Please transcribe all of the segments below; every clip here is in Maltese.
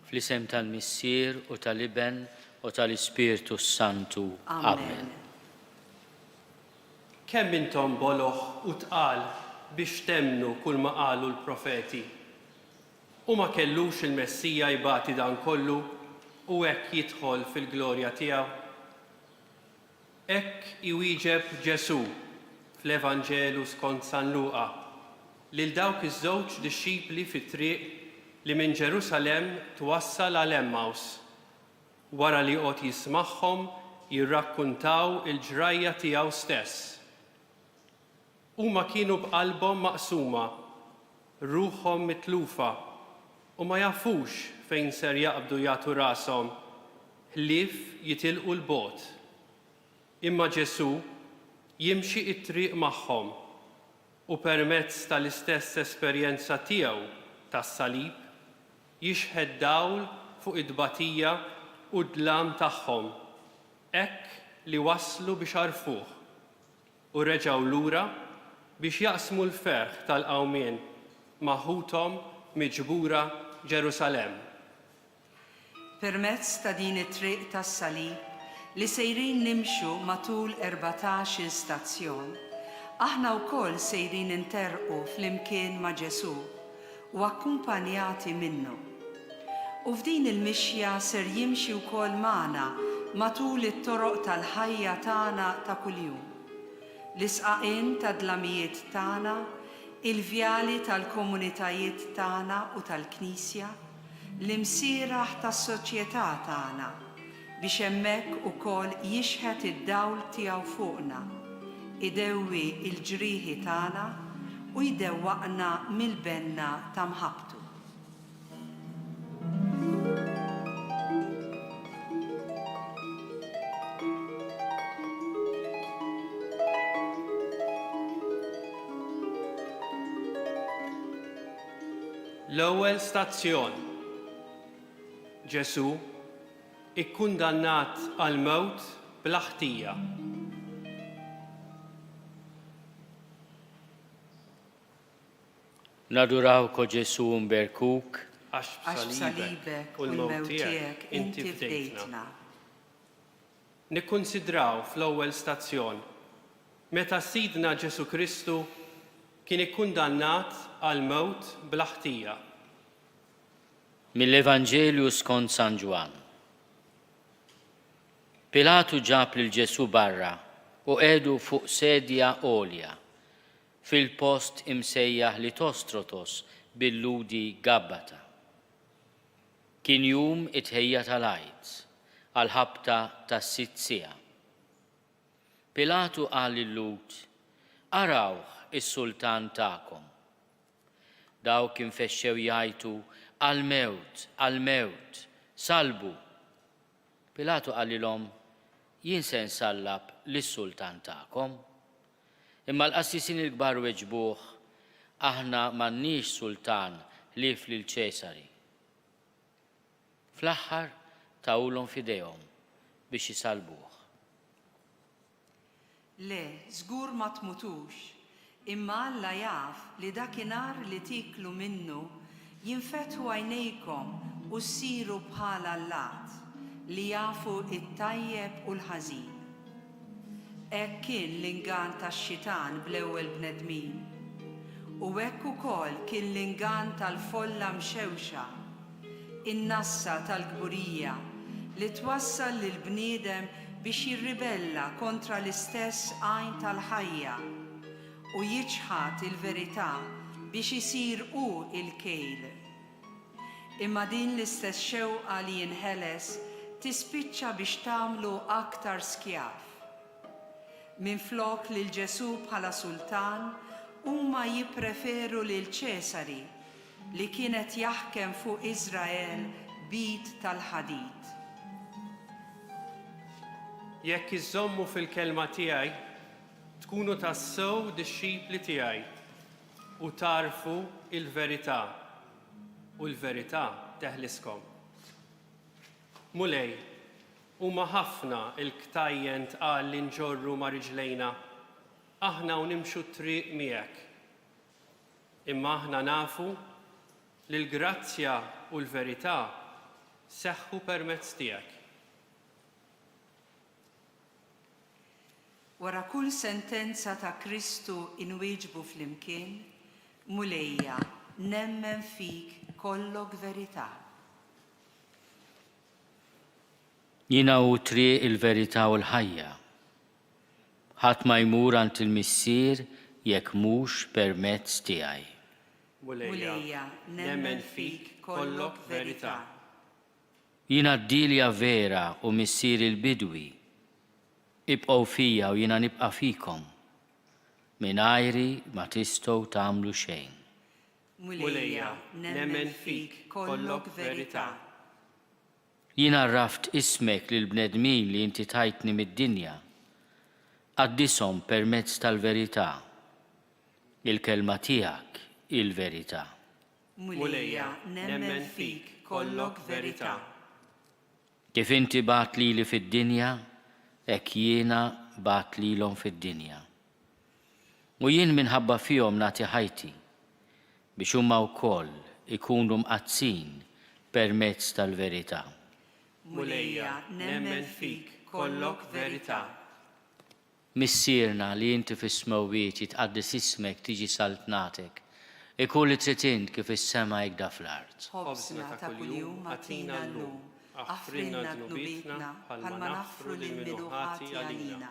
Fl-isem tal-Missier u tal-Iben u tal-Ispirtu Santu. Amen. Kemm intom boloħ u tqal biex temnu kull ma qalu l-profeti. U ma kellux il-Messija jbati dan kollu u hekk jidħol fil-glorja tiegħu. Hekk iwieġeb Ġesu fl-Evanġelu skont San Luqa lil dawk iż-żewġ dixxipli fit-triq li minn Ġerusalemm twassal għal Emmaus wara li qgħod jismagħhom jirrakkuntaw il-ġrajja tiegħu stess. Huma kienu b'qalbhom maqsuma, ruħhom mitlufa u ma jafux fejn ser jaqbdu jagħtu rashom ħlief jitilqu l-bogħod. Imma Ġesu jimxi t-triq magħhom u permezz tal-istess esperjenza tiegħu tas-salib jixħed dawl fuq id-dbatija u d-dlam tagħhom, hekk li waslu biex għarfuh u reġgħu lura biex jaqsmu l-ferħ tal-qawmien maħuthom miġbura Ġerusalemm. Permezz ta' din it-triq tas-salib li sejrin nimxu matul 14 stazzjon, aħna wkoll sejrin interqu flimkien ma' Ġesu u akkumpanjati minnu. U f'din il-mixja ser jimxi wkoll magħna matul it-toroq tal-ħajja tagħna ta' kuljum. L-isqaqin ta' dlamijiet tagħna, il-vjali tal-komunitajiet tagħna u tal-Knisja, l-imsieraħ tas-soċjetà tagħna biex hemmhekk ukoll jixħet id-dawl tiegħu fuqna, idewwi l-ġrieħi tagħna u jdewwaqna mill-benna ta' mħabbtu. L-ewwel stazzjon. Ġesu ikkundannat għal mewt bla ħtija. Nadurawko Ġesu mberkuk għax b'salibek u l-mewt tiegħek inti fdejtna. Nikkunsidraw fl-ewwel stazzjon meta Sidna Ġesu Kristu kien ikkundannat għal mewt bla ħtija. Mill-Evanġelju skont San Ġwan. Pilatu ġab lil Ġesu barra u qiegħdu fuq sedja għolja fil-post imsejjaħ li Tostrotos bil-ludi Gabbata. Kien jum it-ħejja tal-Għid għal ħabta tas-sitt siegħa. Pilatu qal lil-lud: arawh is-sultan tagħkom. Dawk infexxew jgħidu għal-mewt, salbu. Pilatu qalilhom: jien se nsallab lis-sultan tagħkom. Imma l-qassisin il-kbar weġbuh: aħna m'għandniex sultan ħlief lil Ċesari. Fl-aħħar tawulhom f'idejhom biex isalbuh. Le, żgur ma tmutux, imma Alla jaf li dakinhar li tiklu minnu jinfetħu għajnejkom u ssiru bħala Allat li jafu it-tajjeb u l-ħażin. Hekk kien l-ingan tax-xitan bl-ewwel bnedmin. U hekk ukoll kien l-ingan tal-folla mxewxa, in-nassa tal-gburija li twassal lill-bniedem biex jirribella kontra l-istess għajn tal-ħajja u jiġħad il-verità biex isir hu il-kejl. Imma din l-istess xewqa li jinħeles tispiċċa biex tagħmlu aktar skjaf. Minflok lil Ġesu bħala sultan, huma jippreferu lil Ċesari li kienet jaħkem fuq Iżrael bid tal-ħadid. Jekk iżommu fil-kelma tiegħi, tkunu tassew dixxipli tiegħi u tarfu il-verità u l-verità teħliskom. Mulej, huma ħafna il-ktajjen tqal li nġorru ma' riġlejna, aħna u nimxu t-triq miegħek. Imma aħna nafu li l-grazzja u l-verità seħħu permezz tiegħek. Wara kull sentenza ta' Kristu inwieġbu flimkien, mulejja nemmen fik kollok verità. Jina hu triq il-verità u l-ħajja. Ħadd ma jmur għand il-Missier jekk mhux permezz tiegħi. Mulejja nemmen fik kollok verità. Jina d-dilja vera u Missier il-Bidwi. Ibqgħu fija u jiena nibqa' fikom. Mingħajri ma tistgħu tagħmlu xejn. Mulejja nemmen fik kollok verità. Jiena rraft ismek lil bnedmin li inti tajtni mid-dinja. Qaddishom permezz tal-verità. Il-kelma tiegħek il-verità. Mulejja nemmen fik kollok verità. Kif inti bat lili fid-dinja, hekk jiena bat lilhom fid-dinja. U jien minħabba fihom nagħti ħajti biex huma wkoll ikunu mqazzin permezz tal-verità. Mulejja nemmen fik kollok verità. Missierna li inti fis-smewwiet jitqaddis ismek tiġi saltnatek, ikun li trid int kif is-sema jgda fl-art. Ħobsna ta' kuljum atina llum, aħfrinna dnubitna bħalma naħfru lil min ħati għalina.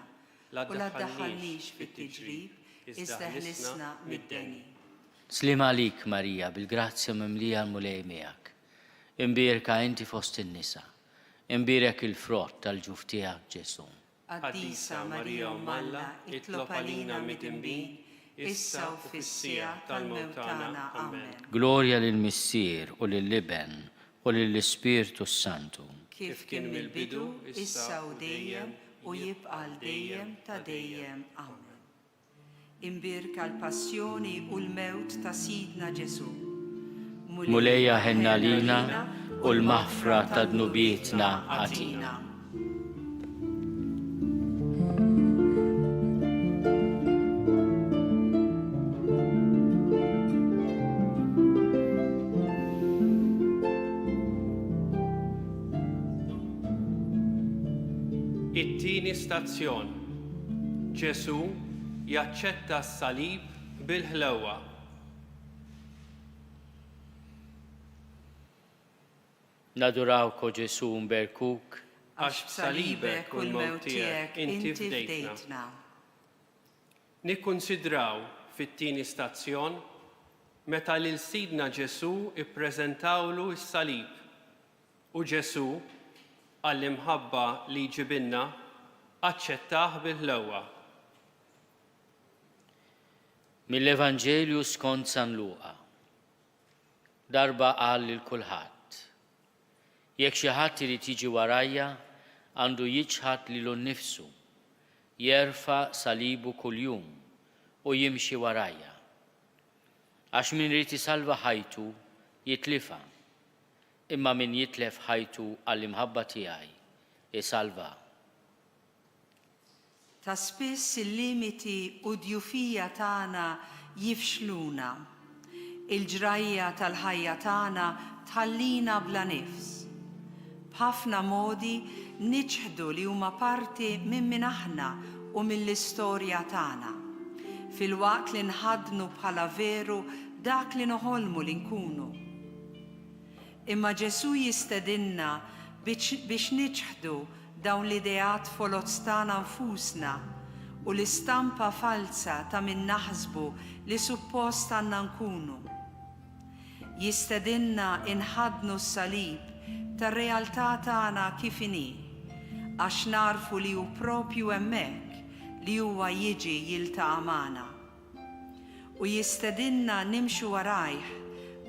U la ddaħħalniex fit-tiġrib, iżda ħlisna mid-deni. Slim għalik, Marija, bil-grazzja mimlija l-mulej miegħek. Imbierka inti fost in-nisa. Imbierek il-frott tal-ġuf tiegħek Ġesu. Qaddisa Marija Ummalla, itlob għalina mid-imbin, issa u fis-sija tal-mewt tagħna. Amen. Glorja lill-Missier u lill-Liben u lill-Ispirtu Santu. Kif kien mill-bidu, issa u dejjem u jibqa' l-dejjem ta' dejjem. Amen. Imbirka l-passjoni u l-mewt ta' Sidna Ġesu. Mulejja ħenna lina u l-maħfra ta' dnubietna għatina. It-tieni stazzjon. Ġesu jaċċetta s-salib bil-ħlewwa. Nadurawko Ġesu mberkuk, Għax b'salibek u l-mewt tiegħek inti fdejtna. Nikkunsidraw fit-tieni stazzjon meta lil Sidna Ġesu ippreżentawlu s-salib u Ġesu għall-imħabba li ġibinna aċċettaħ bil-ħlewwa. Mill-Evanġelju skont San Luqa. Darba qal lil kulħadd. Jekk xi ħadd irid jiġi warajja, għandu jiġħad lilu nnifsu, jerfa' salibu kuljum u jimxi warajja. Għax min irid isalva ħajtu jitlifha, imma min jitlef ħajtu għall-imħabba tiegħi isalva. Ta' spiss il-limiti u djufija tagħna jifxluna. Il-ġrajja tal-ħajja tagħna tħallina bla nifs. B'ħafna modi niġħdu li huma parti minn aħna u mill-istorja tagħna. Fil-waqt li nħadnu bħala veru dak li noħolmu li nkunu. Imma Ġesu jistedinna biex niġħdu dawn l-ideat folozz tagħna nfusna u l-istampa falsa ta' min naħsbu li suppost għandna nkunu. Jistedinna inħadnu s-salib tar-realtà tagħna kif inhi, għax narfu li hu propju hemmhekk li huwa jiġi jiltaqa' magħna. U jistedinna nimxu warajh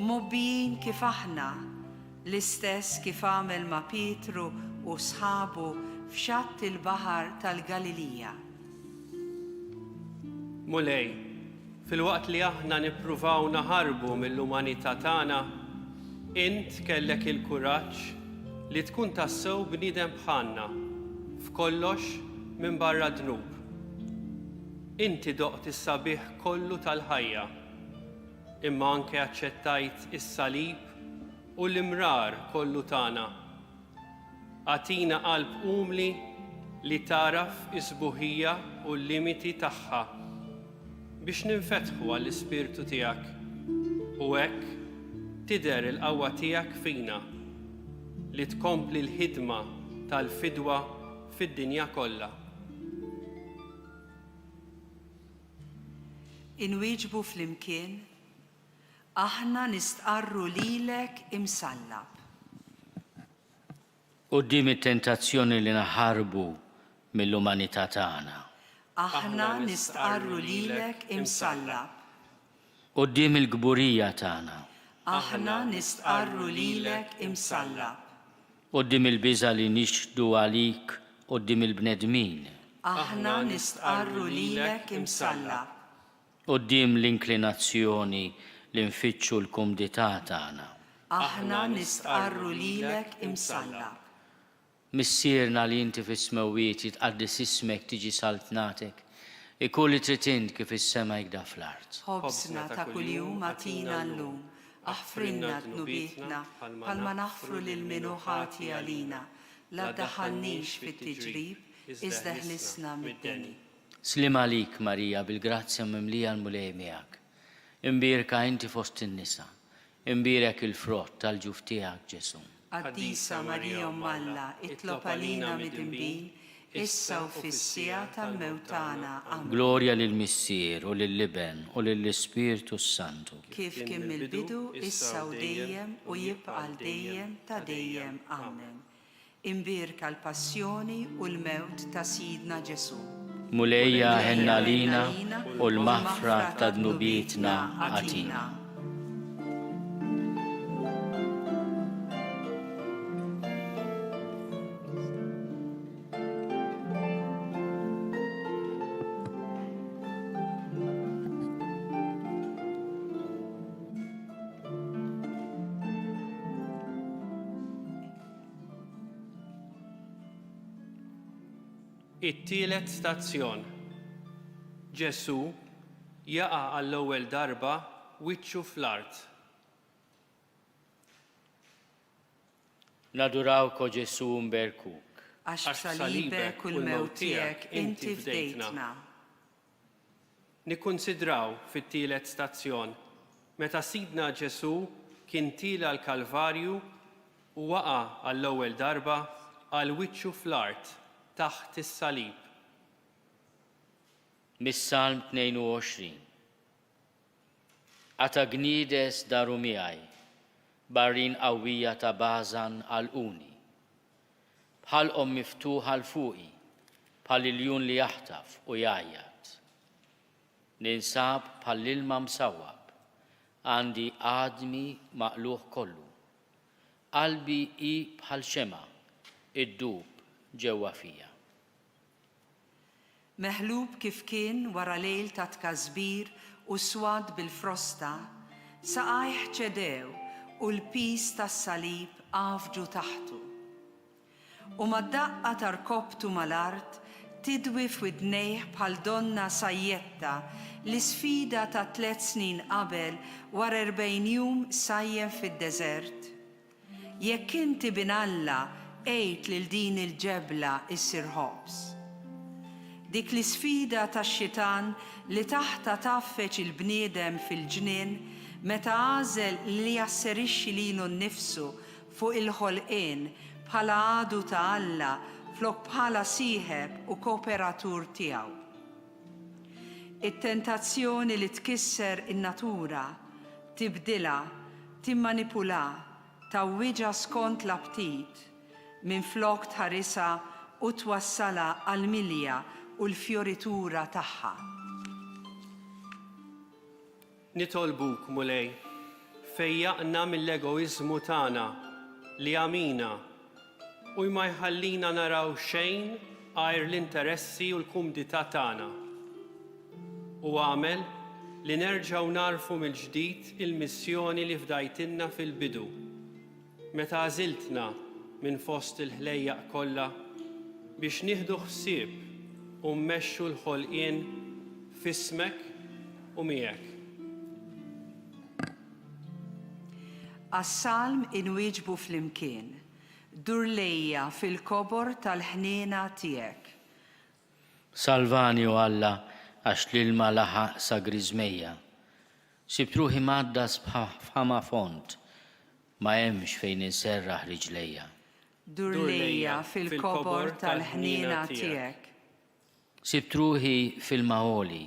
mobbijin kif aħna, l-istess kif għamel ma' Pietru u sħabu f'xatt il-baħar tal-Galilija. Mulej, fil-waqt li aħna nippruvaw naħarbu mill-umanità tagħna, int kellek il-kuraġġ li tkun tassew bniedem bħalna, f'kollox minn barra dnub. Inti doqt is-sabiħ kollu tal-ħajja, imma anke aċċettajt is-salib u l-imrar kollu tagħna Atina qalb umli li taraf isbuħija u l-limiti tagħha biex ninfetħu għall-Ispirtu tiegħek u hekk tidher il-qawwa tiegħek fina li tkompli l-ħidma tal-fidwa fid-dinja kollha. Inwieġbu flimkien, aħna nistqarru lilek imsallab. Quddiem it-tentazzjoni li naħarbu mill-umanità tagħna. Aħna nistqarru lilek imsallab. Quddiem il-gburija tagħna. Aħna nistqarru lilek imsallab. Quddiem il-biża' li nixhdu għalik quddiem il-bnedmin. Aħna nistqarru lilek imsallab. Quddiem l-inklinazzjoni li nfittxu l-kumdità tagħna. Aħna nistqarru lilek imsallab. Missierna li inti fis-smewwiet jitqaddis ismek tiġi saltnatek, ikun li trid int kif is-sema jgda fl-art. Ħobsna ta' kuljum atina llum, aħfrinna dnubietna bħalma naħfru lil min hu ħati għalina, la ddaħħalniex fit-tiġrib iżda ħlisna mid-deni. Slim għalik, Marija, bil-grazzja mimlija l-mulej miegħek. Imbierka inti fost in-nisa, imbierek il-frott tal-ġuf tiegħek Ġesu. Qaddisa Marija Alla, itlob għalina mid-imbin, issa u fis-sija tal-mewt tagħna. Amen. Glorja lill-Missier u lill-Liben u lill-Ispirtu Santu. Kif kien mill-bidu, issa u dejjem u jibqa' dejjem ta' dejjem. Amen. Imbierka l-passjoni u l-mewt ta' Sidna Ġesu. Mulejja ħenna lina u l-maħfra ta' dnubietna għatina. It-tielet stazzjon. Ġesu jaqa' għall-ewwel darba wiċċu fl-art. Nadurawko Ġesu mberkuk. Għax salibek u l-mewt tiegħek inti fdejtna. Nikkunsidraw fit-tielet stazzjon meta Sidna Ġesu kien tila l-Kalvarju u waqa' għall-ewwel darba għal wiċċu fl-art taħt is-salib. Mis-Salm 22. Ata gnides daru miegħi, barrin qawwija ta' Bażan għalquni. Bħalqhom miftuħa l fuqi, bħal iljun li jaħtaf u jgħajjat. Ninsab bħal ilma msawwab, għandi għadmi maqluħ kollu. Qalbi hi bħal xema, iddub ġewwa fija. Meħlub kif kien wara lejl ta' tkasbir u swad bil-frosta, saqajh ċedew u l-pis tas-salib għafġu taħtu. U mad-daqqa tar-koptu mal-art tidwi f'widnejh bħal donna sajjetta li sfida ta' 3 snin qabel wara 40 jum sajjem fid-deżert. Jekk inti binalla ejt lil din il-ġebla issir ħobs. Dik li sfida tax-xitan li taħta taffeċ il-bniedem fil-ġnien meta għażel li jasserixxi lilu nnifsu fuq il-ħolqien bħala għadu ta' Alla flok bħala sieħeb u kooperatur tiegħu. It-tentazzjoni li tkisser in-natura, tibdilha, timmanipula, tawwiġa skont l-aptit, minflok tħarisa u twassala għall-milja u l-fjoritura tagħha. Nitolbuk mulej, fejjaqna mill-egoizmu tagħna li għamina u ma jħallina naraw xejn għajr l-interessi u l-kumdità tagħna. U għamel li nerġgħu narfu mill-ġdid il-missjoni li fdajtilna fil-bidu. Meta għażiltna minn fost il-ħlejjaq kollha biex nieħdu ħsieb u mmexxu l-ħolqien f'ismek u miegħek. Għas-salm inwieġbu flimkien. Dur lejja fil-kobor tal-ħniena tiegħek. Salvani u Alla għax l-ilma laħaq sa Grizmejja. Sibtruħi maddas bħama font, ma hemmx fejn inserraħ riġlejja. Dur lejja fil-kobor tal-ħniena tiegħek. Sibtruħi fil-Maoli,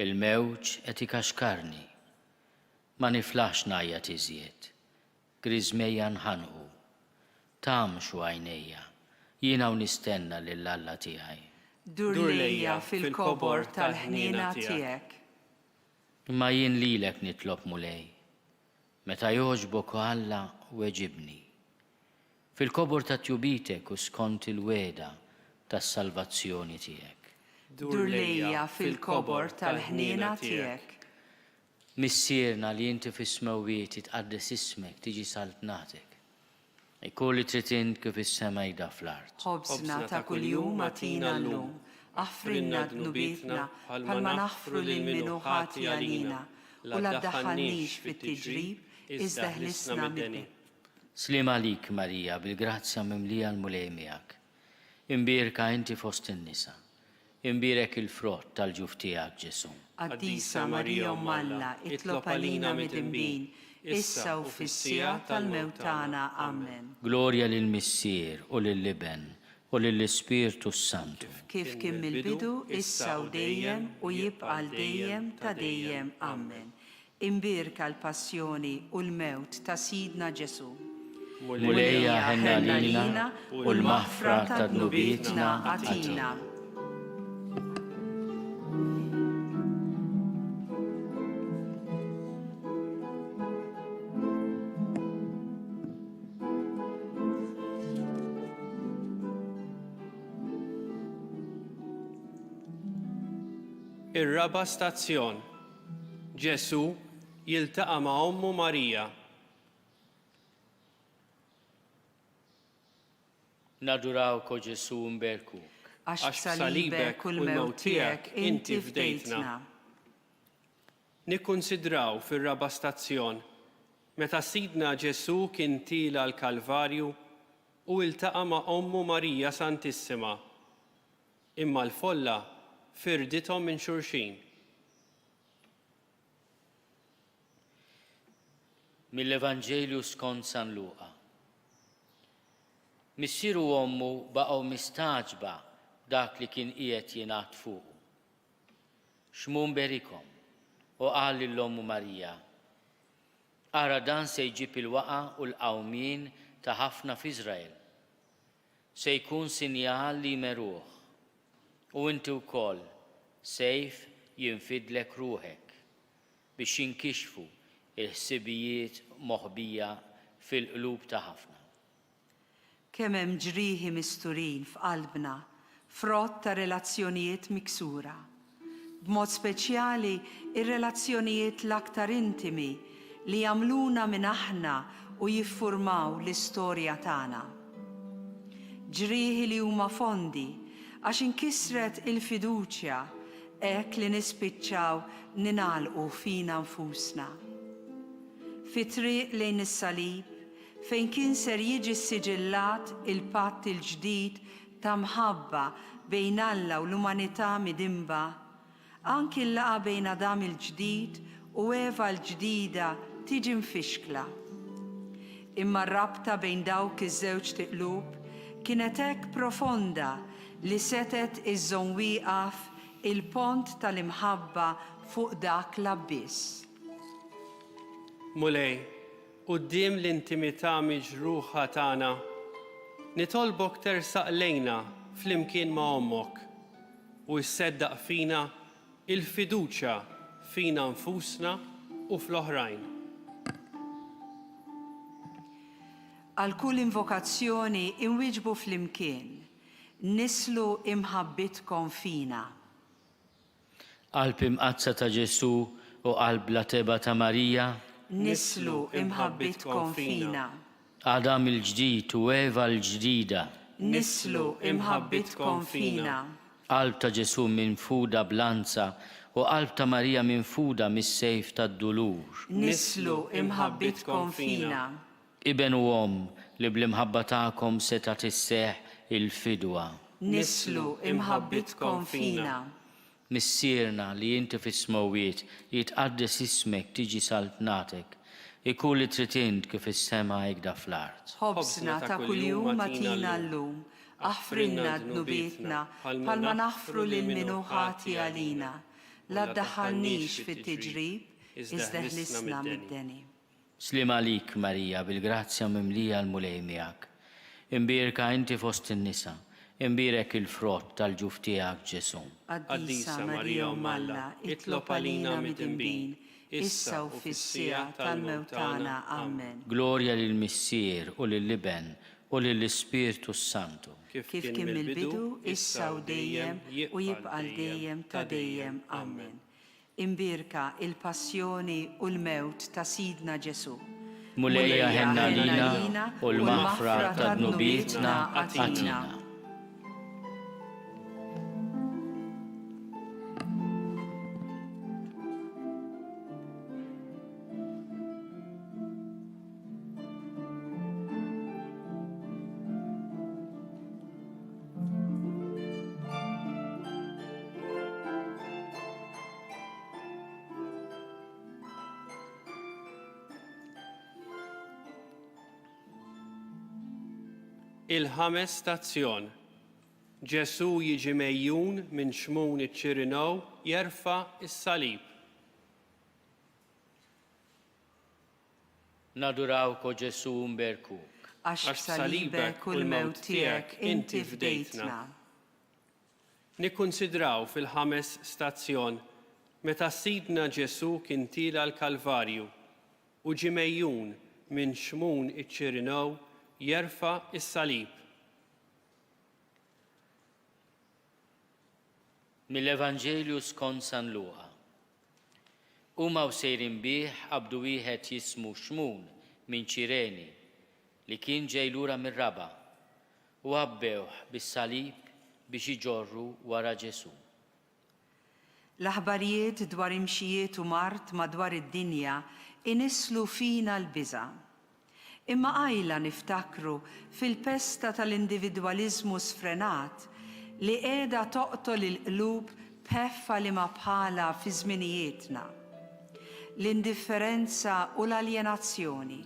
il-mewġ qed ikaxkarni. Ma niflax najja tiżjed, Grizmejja nħanqu. Tamxu għajnejja, jiena u nistenna lill-Alla tiegħi. Dur lejja fil-kobor tal-ħniena tiegħek. Imma jien lilek nitlob mulej, meta jogħġbok Alla weġibni. Fil-kobor ta' tjubitek u skont il-weda tas-salvazzjoni tiegħek. Dur lejja fil-kobor tal-ħniena tiegħek. Missierna li inti fis-smewwiet tqaddes ismek tiġi saltnatek. Ikolli trid int kif is-semejda fl-art. Ħobżna ta' kuljum atina llum, aħfrinna dnubietna bħalma naħfru lil minu ħati għalina, u la ddaħħalniex fit-tiġrib iżda ħlisna minni. Slim għalik, Marija, bil-grazzja mimlija l-mulej miegħek. Imbierka inti fost in-nisa. Imbierek il-frott tal-ġuf tiegħek Ġesu. Qaddisa Marija Alla, itlob għalina mid-imbin, issa u fis-sija tal-mewt tagħna. Amen. Glorja lill-Missier u lill-Liben u lill-Ispirtu Santu. Kif kien mill-bidu, issa u dejjem u jibqa' dejjem ta' dejjem. Amen. Imbierka l-passjoni u l-mewt ta' Sidna Ġesu. Mulejja ħenna lilna u l-maħfra ta' dnubietna għatina. Ir-raba stazzjon. Ġesu jiltaqa' ma' Ommu Marija. Nadurawko Ġesu mberkuk. Għax salibek u l-mewt tiegħek inti fdejtna. Nikkunsidraw fir-raba stazzjon meta Sidna Ġesu kien tila l-Kalvarju u iltaqa' ma' Ommu Marija Santissima. Imma l-folla firdithom minn xulxin. Mill-Evanġelju skont San Luqa. Missieru ommu baqgħu mistaġba dak li kien qiegħed jingħad fuqu. Xmum berikom u qal lill-Ommu Marija: ara dan se jġib il-waqa u l-qawmien ta' ħafna f'Iżrael. Se jkun sinjal li jmeruh. U inti wkoll sejf jinfidlek ruħek biex jinkixfu il-ħsibijiet moħbija fil-qlub ta' ħafna. Kemm hemm ġrieħi misturin f'qalbna, frott ta' relazzjonijiet miksura. B'mod speċjali ir-relazzjonijiet l-aktar intimi li jagħmluna minn aħna u jiffurmaw l-istorja tagħna. Ġrieħi li huma fondi għax inkisret il-fiduċja hekk li nispiċċaw ninalqu fina nfusna. Fi-triq lejn is-salib fejn kien ser jiġi siġillat il-patt il-ġdid ta' mħabba bejn Alla u l-umanità midimba, anki l-laqa bejn Adam il-ġdid u Eva l-ġdida tiġi mfixkla. Imma r-rabta bejn dawk iż-żewġ tiqlub kienet hekk profonda li setet iżżomm wieqaf il-pont tal-imħabba fuq dak l-abbiss. Mulej, quddiem l-intimità miġruħa tagħna, nitolbok tersaq lejna flimkien ma' ommok u sseddaq fina il-fiduċja fina nfusna u fl-oħrajn. Għal kull invokazzjoni inwiġbu flimkien, nislu imħabbitkom fina. Qalb imqazza ta' Ġesu u qalb la teba ta' Marija, nislu imħabbitkom fina. Adam il-ġdid u Eva l-ġdida, nislu imħabbitkom fina. Qalb ta' Ġesu minfuda blanza u qalb ta' Marija minfuda mis-sejf tad-dulur. Nislu imħabbitkom fina. Iben u li bl-imħabba ta'kom seta tisseħ il-fidwa. Nislu imħabbitkom fina. Missierna li inti fis-smowiet jitqaddes ismek tiġi saltnatek. Ikun li trid int kif is-sema jgda fl-art. Ħobsna ta' kuljum matina llum. Aħfrinna dnubietna palma naħfru lil minu ħati għalina. La ddaħħalniex fit-tiġrib, iżda ħlisna mid-deni. Slim għalik, Marija, bil-grazzja mimlija l-mulej miegħek. Imbirka inti fost in-nisa. Imbirek il-frott tal-ġuf tiegħek Ġesu. Qaddisa Marija Malla, itlob għalina mid-imbin, issa u fis-sija tal-mewt tagħna. Amen. Glorja lill-Missier u lill-Liben u lill-Ispirtu Santu. Kif kien mill-bidu, issa u dejjem u jibqa' dejjem ta' dejjem. Amen. Imbirka il-passjoni u l-mewt ta' Sidna Ġesu. Mulejja ħenna lina u l-maħfra ta' dnubietna għatina. Il-ħames stazzjon. Ġesu jiġi mejjun minn xmun iċ-Ċirinow jerfa' is-salib. Nadurawk o Ġesu mberkuk. Għax salibek u l-mewt tiegħek inti fdejtna. Nikkunsidraw fil-ħames stazzjon meta Sidna Ġesu kien tila l-Kalvarju u ġie mejjun minn xmun iċ-Ċirinow jerfa' is-salib. Mill-Evanġelju skont San Luqa. Huma sejrin bih qabdu wieħed jismu Xmun minn Ċireni li kien ġej lura mir-Raba u għabbewh bis-salib biex iġorru wara Ġesu. L-aħbarijiet dwar imxijiet u mart madwar id-dinja inislu fina l-biża'. Imma għajla niftakru fil-pesta tal-individualizmu sfrenat li qiegħda toqtol il-qlub peffa li ma bħala fi żminijietna. L-indifferenza u l-aljenazzjoni,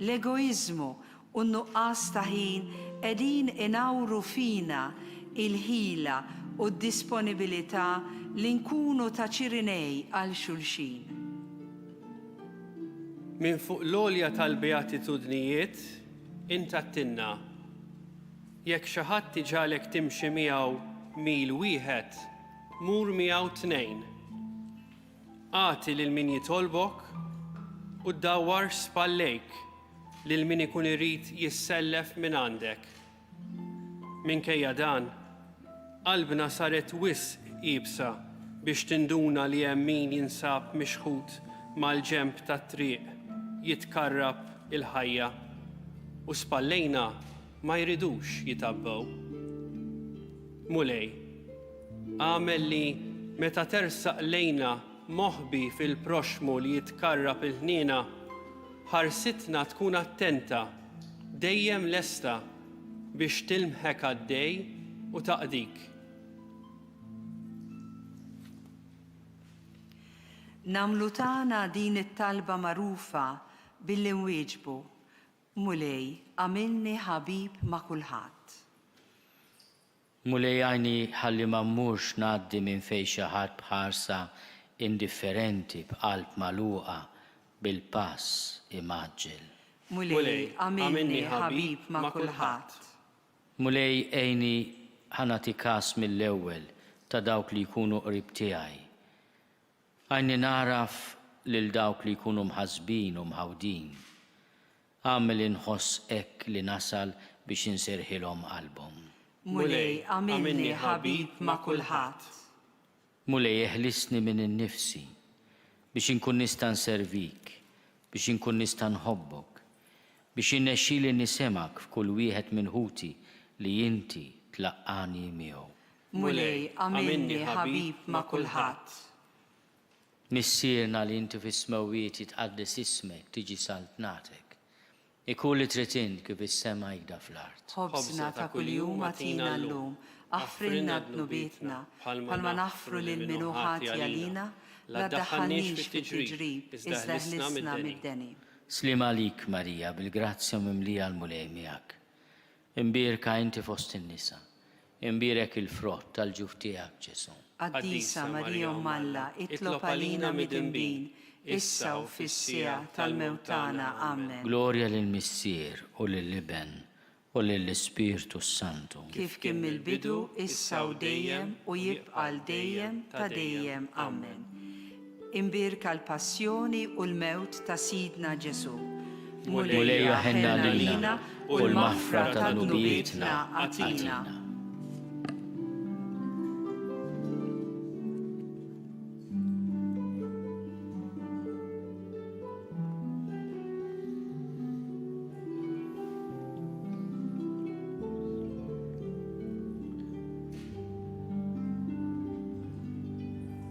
l-egoizmu u n-nuqqas ta' ħin qegħdin inawru fina il-ħila u d-disponibilità li nkunu ta' ċirinej għal xulxin. Min fuq l-olja tal-beatitudnijiet, intattinna. Jekk xi ħadd iġalek timxi miegħu mil wieħed, mur miegħu tnejn. Għati lil min jitolbok u ddawwar spallejk lil min ikun irid jissellef minn għandek. Minkejja dan, qalbna saret wisq qiebsa biex tinduna li hemm min jinsab mixħut mal-ġenb tat-triq jitkarrab il-ħajja u spallejna ma jridux jitabbew. Mulej, għamel li meta tersaq lejna moħbi fil-proxmu li jitkarrab il-ħniena, ħarsitna tkun attenta, dejjem lesta biex tilmħek għaddej u taqdik. Namlu tagħna din it-talba magħrufa billi nwieġbu. Mulej, għamilni ħabib ma' kulħadd. Mulej għajni ħalli ma mmurx ngħaddi minn fejn xi ħadd bħarsa indifferenti b'qalb magħluqa bil-pass imaġġel. Mulej, għamilni ħabib ma' kulħadd. Mulej għajni ħanati każ mill-ewwel ta' dawk li jkunu qrib tiegħi. Għajni naraf lil dawk li jkunu mħasbin u mħawdin. Għamel inħoss hekk li nasal biex inserħilhom qalbhom. Mulej, għamilni ħabib ma' kulħadd. Mulej eħlisni minn innifsi biex inkun nista' nservik, biex inkun nista' nħobbok, biex innexxieli nisemak f'kull wieħed minn ħuti li inti tlaqqani miegħu. Mulej, għamilni ħabib ma' kulħadd. Missierna li inti fis-smawiet jitqaddes ismek tiġi saltnatek. Ikun li trid int kif is-sema jgda fl-art. Ħobżna ta' kuljum atina llum, aħfrilna dnubietna, bħalma naħfru lil min hu ħati għalina, la ddaħħalniex fit-tiġrib, iżda ħlisna mid-deni. Slim għalik, Marija, bil-grazzja mimlija l-mulej miegħek. Imbierka inti fost in-nisa, imbierek il-frott tal-ġuf tiegħek Ġesu. Qaddisa Marija Alla, itlob għalina mid-inbin, issa u fis-sija tal-mewt tagħna. Amen. Glorja lill-Missier u lill-Liben u lill-Ispirtu Santu. Kif kien mill-bidu, issa u dejjem u jibqa' l-dejjem ta' dejjem. Amen. Imbirka l-passjoni u l-mewt ta' Sidna Ġesu. Mulejja ħenna lilna u l-maħfra ta' dnubietna għatina.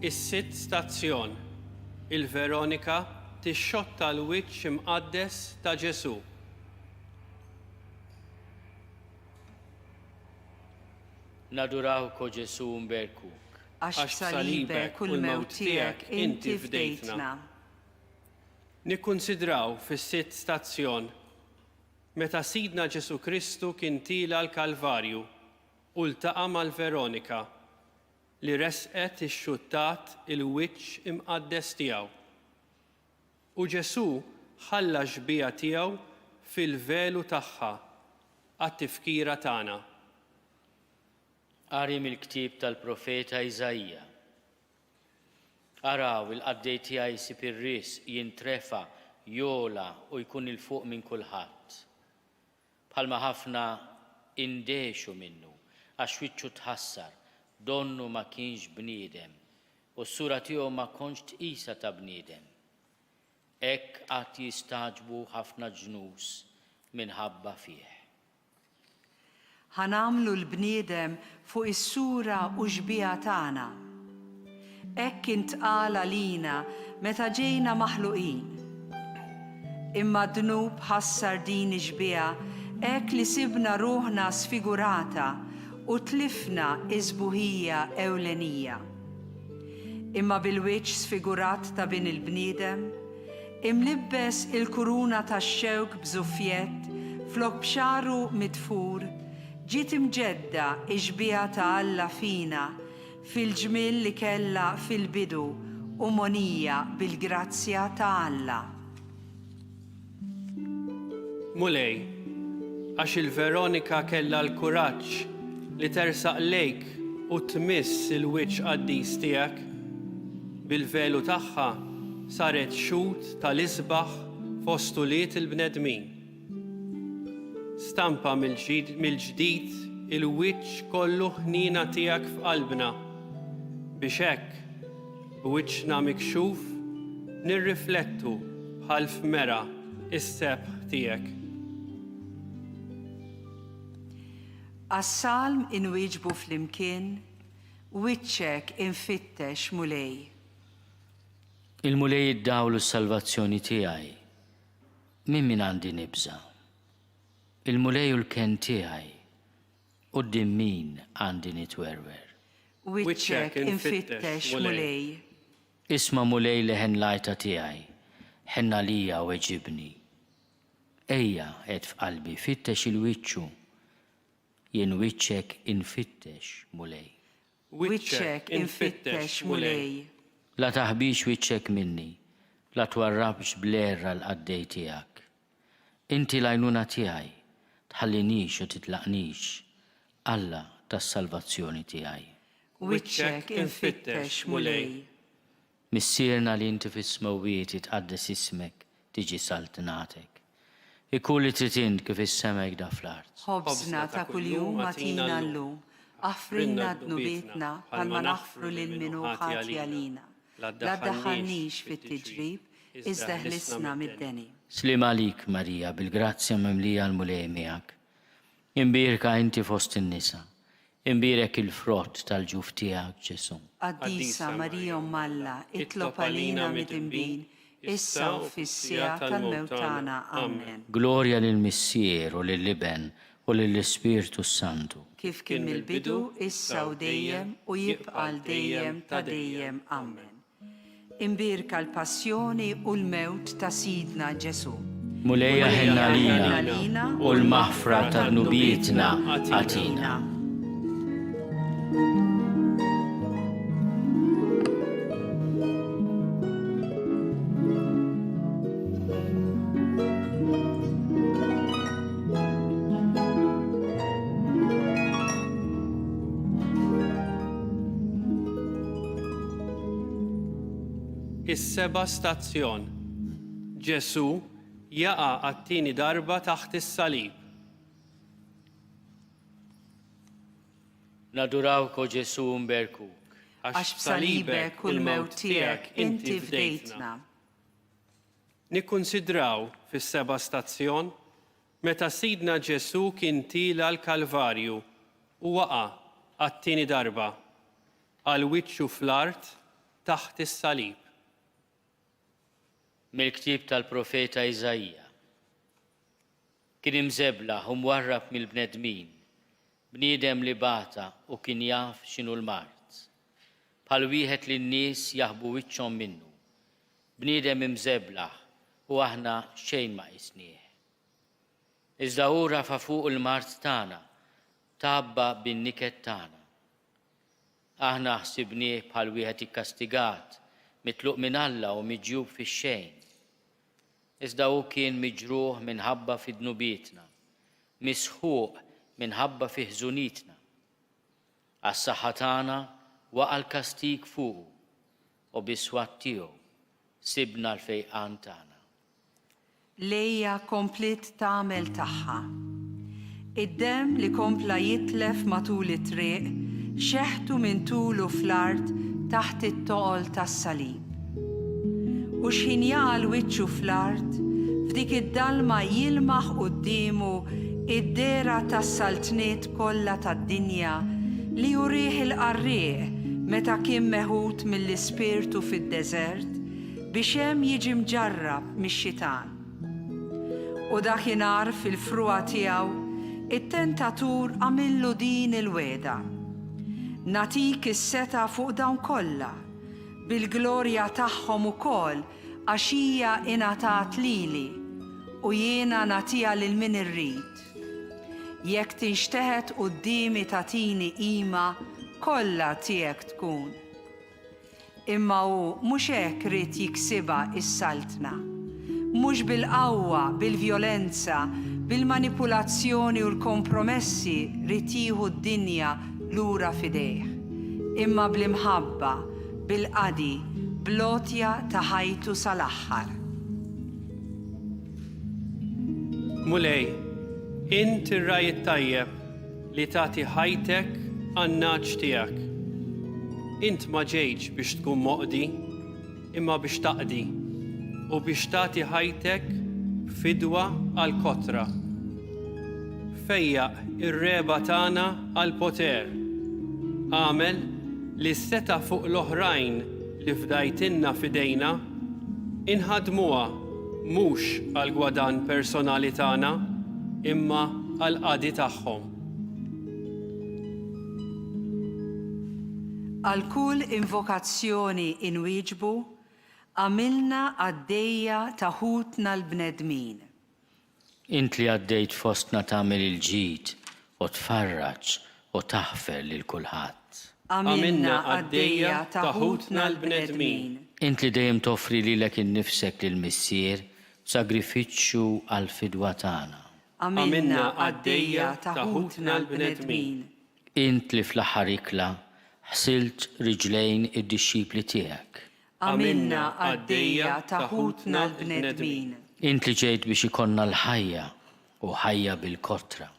Is-sitt stazzjon, il-Veronika tixxotta l-wiċċ imqaddes ta' Ġesu. Naduraw ko Ġesu mberkuk. Għax salibek u l-mewt tiegħek inti fdejtna. Nikkunsidraw fis-sitt stazzjon meta Sidna Ġesu Kristu kien tila l-Kalvarju u ltaqa' mal-Veronika li resqet ix-xuttat il-wiċċ imqaddes tiegħu. U Ġesu ħalla ġbija tiegħu fil-velu tagħha għat-tifkira tagħna. Qari mill-ktieb tal-profeta Iżajja. Araw il-qaddej tiegħi jsib ir-ris jintrefa' jola u jkun il fuq minn kulħadd. Bħalma ħafna indexu minnu għax wiċċu tħassar. Donnu ma kienx bniedem, u s-sura tiegħu ma kontx tqisa ta' bniedem. Hekk qatt jistaġbu ħafna ġnus minħabba fih. Ħanamlu l-bniedem fuq is-sura u xbija tagħna. Hekk intqal għalina meta ġejna maħluqin. Imma dnub ħassar din ixbija, hekk li sibna ruħna sfigurata u tlifna iżbuħija ewlenija. Imma bil-wiċċ sfigurat ta' bin il-bniedem, imlibbes il-kuruna tax-xewk b'żuffjett flok b'xaru mitfur, ġiet imġedda ixbija ta' Alla fina fil-ġmil li kellha fil-bidu u monija bil-grazzja ta' Alla. Mulej, għax il-Veronika kellha l-kuraġġ li tersaq lejk u tmiss il-wiċċ qaddis tiegħek, bil-velu tagħha saret xut tal-isbaħ fost uliet il-bnedmin. Stampa mill-ġdid il-wiċċ kollu ħnina tiegħek f'qalbna biex hekk b'wiċċna mikxuf nirriflettu bħal f'mera is-sebħ tiegħek. Għas-salm inwieġbu flimkien, wiċċek infittex mulej. Il-mulej iddawlu s-salvazzjoni tiegħi. Min għandi nibża. Il-mulej u l-ken tiegħi. Quddiem min għandi nitwerwer. Wiċċek infittex mulej. Isma' mulej leħen lajta tiegħi. Ħenna lija u eġibni. Ejja qed f'qalbi fittex il-wiċċu. Jien wiċċek infittex mulej. Wiċċek infittex mulej. La taħbix wiċċek minni, la twarrabx blerra l-qaddej tiegħek. Inti l-għajnuna tiegħi, tħallinix u titlaqnix, Alla tas-salvazzjoni tiegħi. Wiċċek infittex mulej. Missierna li inti fis-smewwiet tqaddes ismek tiġi saltinatek. Ikun li trid int kif is-sema jgda fl-art. Ħobżna ta' kuljum atina llum, aħfrilna dnubietna bħalma naħfru lil min hu ħati għalina. La ddaħħalniex fit-tiġrib, iżda ħlisna mid-deni. Slim għalik, Marija, bil-grazzja mimlija l-mulej miegħek. Imbierka inti fost in-nisa, imbierek il-frott tal-ġuf tiegħek Ġesu. Qaddisa Marija Alla, itlob għalina mid-inbin, issa u fis-sija tal-mewt tagħna. Amen. Gloria lill-Missier u lill-Iben u lill-Ispirtu Santu. Kif kien mill-bidu, issa u dejjem u jibqa' dejjem ta' dejjem. Amen. Imbirka l-passjoni u l-mewt ta' Sidna Ġesu. Mulejja ħinna lina u l-maħfra ta' nubietna għatina. Is-seba' stazzjon. Ġesu jaqa' għat-tieni darba taħt is-salib. Nadurawk o Ġesu mberkuk. Għax b'salibek u l-mewt tiegħek inti fdejtna. Nikkunsidraw fis-seba' stazzjon meta Sidna Ġesu kien tila l-Kalvarju u waqa' għat-tieni darba għal wiċċu fl-art taħt is-salib. Mill-ktieb tal-profeta Iżajja. Kien imżeblaħ u mwarrab mill-bnedmin, bniedem li bata u kien jaf x'inhu l-mart. Bħal wieħed li n-nies jaħbu wiċċhom minnu. Bniedem imżeblaħ u aħna xejn ma qisnieh. Iżda hu rafa' fuq il-mart tagħna, tabba bin-niket tagħna. Aħna ħsibnieh bħal wieħed ikkastigat, mitluq minn Alla u miġjub fix-xejn. Iżda hu kien miġruħ minħabba fi dnubietna, misħuq minħabba fi ħżunitna. Għas-saħħa tagħna waqa' l-kastig fuqu u bis-swat tiegħu sibna l-fejqan tagħna. Lejja komplit tagħmel tagħha. Id-demm li kompla jitlef matul it-triq xeħtu minn tulu fl-art taħt it-toqol tas-salib. U x'ħin jaqa' l-wiċċu fl-art, f'dik id-dalma jilmaħ qudiemu id-dera tas-saltniet kollha tad-dinja li jurih il-qarrieq meta kien meħud mill-ispirtu fid-deżert biex hemm jiġi mġarrab mix-xitan. U dakinhar fil-fruqa tiegħu it-tentatur għamillu din il-weda. Natik is-seta fuq dawn kollha, bil-glorja tagħhom ukoll għax hija ingħatat lili u jiena nagħtiha lil min irrid. Jekk tinxteħed qudiemi tagħtini qima kollha tiegħek tkun. Imma hu mhux hekk rid jiksibha is-saltna. Mhux bil-qawwa, bil-vjolenza, bil-manipulazzjoni u l-kompromessi rid jieħu d-dinja lura fidejh. Imma bl-imħabba, bil-qadi, blotja ta' ħajtu sal-aħħar. Mulej, int ir-raj tajjeb li tagħti ħajtek għan-naġġ tiegħek. Int ma ġejtx biex tkun moqdi, imma biex taqdi u biex tagħti ħajtek fidwa għal kotra. Fejjaq ir-reba tagħna għal poter. Għamel li s-seta fuq l-oħrajn li fdajtinna fidejna inħadmuha mhux għal gwadan personali tagħna imma għal qadi tagħhom. Għal kull invokazzjoni inwieġbu għamilna għaddejja taħutna l-bnedmin. Int li għaddejt fostna tagħmel il-ġid u tfarraġ u taħfer lil kulħadd. Għamilna għaddejja taħutna l-bnedmin. Int li dejjem toffri lilek innifsek lill-Missier sagrifiċċju għal fidwa tagħna. Għamilna għaddejja taħutna l-bnedmin. Int li fl-aħħar ikla ħsilt riġlejn id-dixxipli tiegħek. Għamilna għaddejja taħutna l-bnedmin. Int li ġejt biex ikonna l-ħajja u ħajja bil-kotra.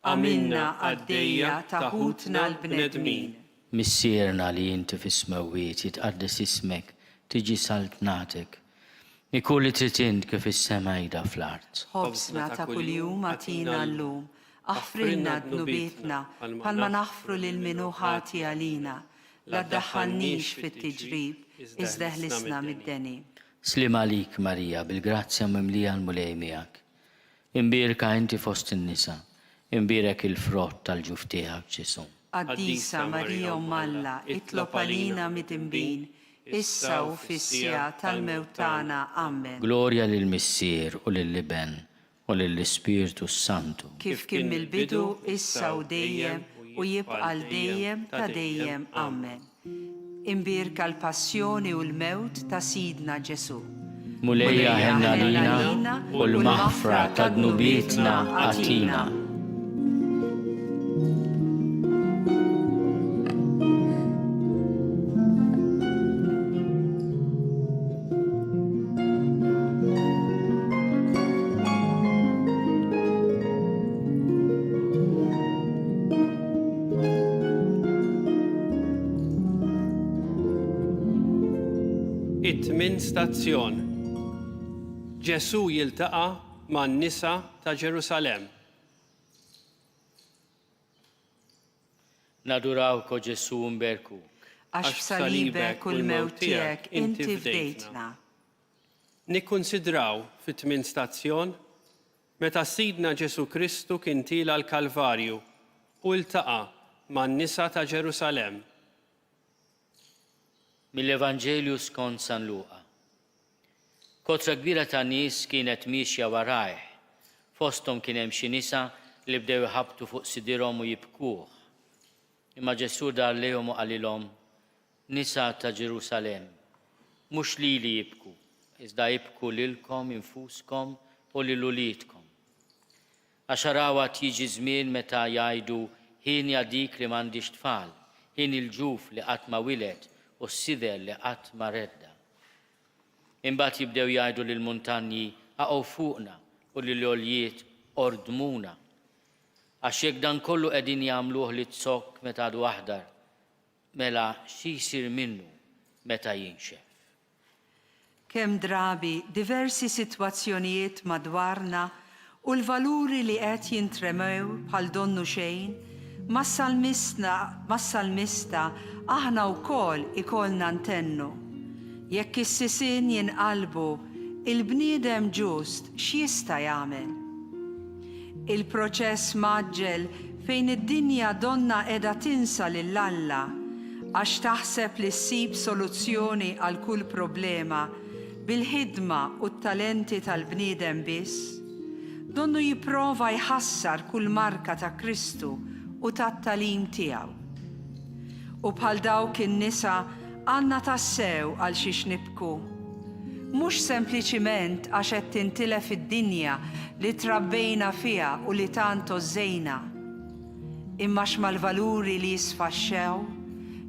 Għamilna għaddejja taħutna l-bnedmin. Missierna li inti fis-smewwiet jitqaddes ismek tiġi saltnatek. Ikun li trid int kif is-semajda fl-art. Ħobsna ta' kuljum għatina llum, aħfrilna dnubietna bħalma naħfru lil min hu ħati għalina. La ddaħħalniex fit-tiġrib, iżda ħlisna mid-deni. Slim għalik Marija, bil-grazzja mimlija l-mulej miegħek. Imbirka inti fost in-nisa, imbirek il-frott tal-ġuf tiegħek Ġesu. Qaddisa Marija Alla, itlob għalina mit-imbin, issa u fis-sija tal-mewt tagħna. Amen. Glorja lill-Missier u lill-Liben u lill-Ispiritu Santu. Kif kien mill-bidu, issa u dejjem, u jibqa' dejjem ta' dejjem. Amen. Imbirka l-passjoni u l-mewt ta' Sidna Ġesu. Mulejja ħenna lina u l-maħfra ta' dnubietna għatina. It-tmin stazzjon. Ġesu jiltaqa' man-nisa ta' Ġerusalem. Nadurawko Ġesu mberku. Għax b'salibek u l-mewt tiegħek inti fdejtna. Nikkunsidraw fit-tmin stazzjon meta Sidna Ġesu Kristu kien tila l-Kalvarju u ltaqa' man-nisa ta' Ġerusalem. Mill-Evanġelju skont San Luqa. Kotra kbira ta' nies kienet miexja warajh. Fosthom kien hemm xi nisa li bdew iħabbtu fuq sidierhom u jibkuh. Imma Ġesu dar lejhom u qalilhom: Nisa ta' Ġerusalem, mhux lili jibku, iżda jibku lilkom infuskom u lil uliedkom. Għax arawat jiġi żmien meta jgħidu ħin dik li m'għandix tfal, ħin il-ġuf li qatt ma wilet u s-sider li qatt ma redda. Imbagħad jibdew jgħidu lill-muntanji aqgħu fuqna u lill-għoljiet ordmuna. Għax jekk dan kollu qegħdin jagħmluh li tsokk meta għadu aħdar, mela xi jsir minnu meta jinxef. Kemm drabi diversi sitwazzjonijiet madwarna u l-valuri li qed jintremew bħal donnu xejn, mas-salmista aħna wkoll ikollna ntennu. Jekk is-sisien jinqalbu, il-bniedem ġust x'jista' jagħmel? Il-proċess maġġel fejn id-dinja donna qiegħda tinsa lil Alla għax taħseb li ssib soluzzjoni għal kull problema bil-ħidma u t-talenti tal-bniedem biss, donnu jipprova jħassar kull marka ta' Kristu u tat-talim tiegħu. U bħal dawk in-nisa għandna tassew għal xiex nibku. Mhux sempliċiment għax qed tintilef id-dinja li trabbejna fiha u li tant ożżejna, imma x'mal-valuri li jisfaxxew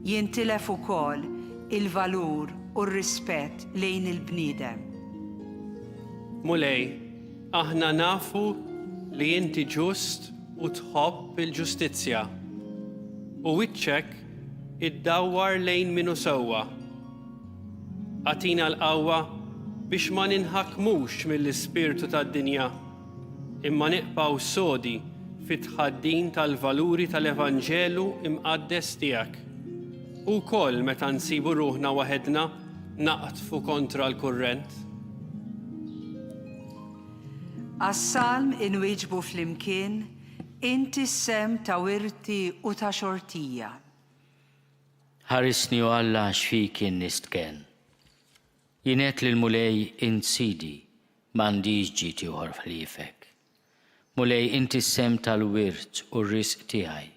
jintilef ukoll il-valur u r-rispett lejn il-bniedem. Mulej, aħna nafu li inti ġust u tħobb il-ġustizzja u wiċċek iddawwar lejn minnu sewwa. Għatina l-qawwa biex ma ninħakmux mill-ispirtu tad-dinja, imma niqpaw sodi fit-tħaddin tal-valuri tal-Evanġelu imqaddes tiegħek. U wkoll meta nsibu ruħna waħedna naqtfu kontra l-kurrent. Għas-salm inwieġbu flimkien inti s-sem ta' wirti u ta' xortija. Ħarisni u Alla x'fik kien nistken. Jinet lill-mulej int Sidi m'għandix ġiti uħor f'ħliefek. Mulej inti s-sem tal-wirt u r-risq tiegħi,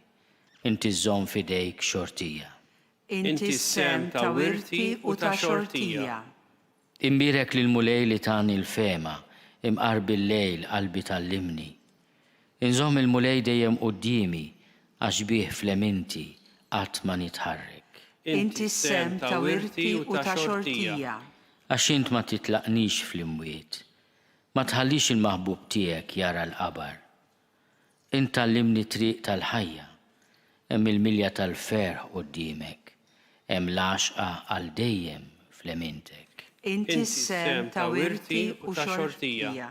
inti żżomm f'idejk xortija. Inti s-sem ta' wirti u ta' xortija. Imbirek lill-mulej li tani l-fema, imqarbi l-lejl qalbi tal-limni. Inżomm il-mulej dejjem qudiemi għax bih fleminti qatt ma nitħarrek. Inti s-sem ta' wirti u ta' xortija. Għax int ma titlaqnix fl-imwiet, ma tħallix il-maħbub tiegħek jara l-qabar. Int tallimni triq tal-ħajja, hemm il-milja tal-ferħ quddiemek, hemm l-għaxqa għal dejjem flemintek. Inti s-sem ta' wirti u ta' xortija.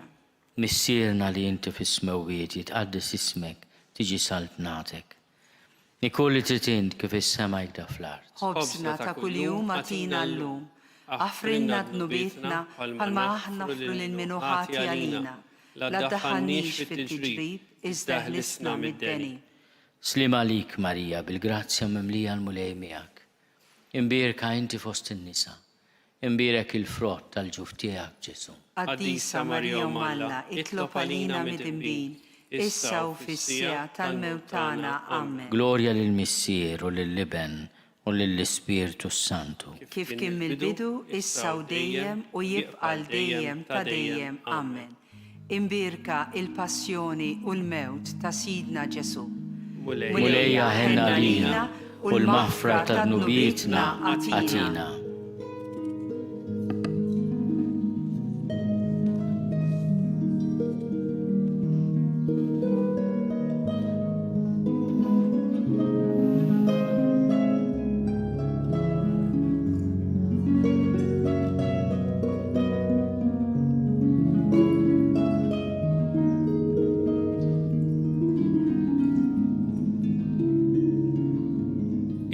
Missierna li inti fis-smewwiet jitqaddis ismek tiġi saltnatek. Nikolli trid int kif is-sema jgħidha fl-art. Ħobsna ta' kuljum atina llum Affrinna dnubietna bħalma aħna nafru lil min hu ħati għalina. La ddaħħalniex fit-tiġrib, iżda ħlisna mid-deni. Slima lik, Marija, bil-grazzja mimlija l-mulej miegħek. Imbierka inti fost in-nisa. Imbierek il-frott tal-ġuf tiegħek, Ġesu. Qaddisa Marija Malla, itlob għalina mid-imbin, issa u fis-sija tal-mewt tagħna. Amen. Glorja lill-Missier u lill-Liben u lill-Ispirtu Santu. Kif kien mill-bidu, issa u dejjem u jibqa' dejjem ta' dejjem. Amen. Imbierka il-passjoni u l-mewt ta' Sidna Ġesu. Mulejja ħenna lina u l-mafra ta' dnubietna għatina.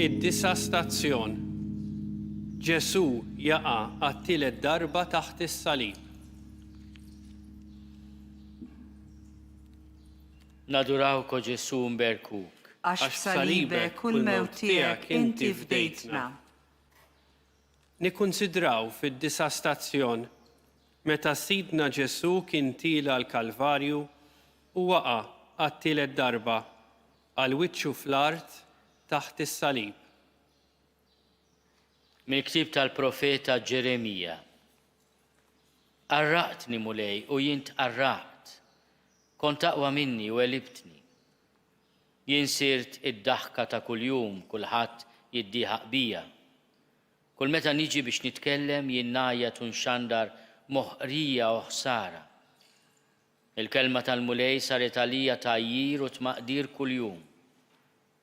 Id-disa stazzjon. Ġesu jaqa' għat-tielet darba taħt is-salib. Nadurawko Ġesu mberkuk. Għax salibek u l-mewt tiegħek inti fdejtna. Nikkunsidraw fid-disa stazzjon meta Sidna Ġesu kien tila l-Kalvarju u waqa' għat-tielet darba għal wiċċu fl-art taħt is-salib. Mill-ktieb tal-profeta Ġeremija. Arraqtni mulej u jint arraqt. Kont aqwa minni u elibtni. Jien sirt id-daħka ta' kuljum, kulħadd jiddieħaq bija. Kull meta niġi biex nitkellem jien najjat u nxandar moħqrija u ħsara. Il-kelma tal-mulej saret għalija tajjir u tmaqdir kuljum.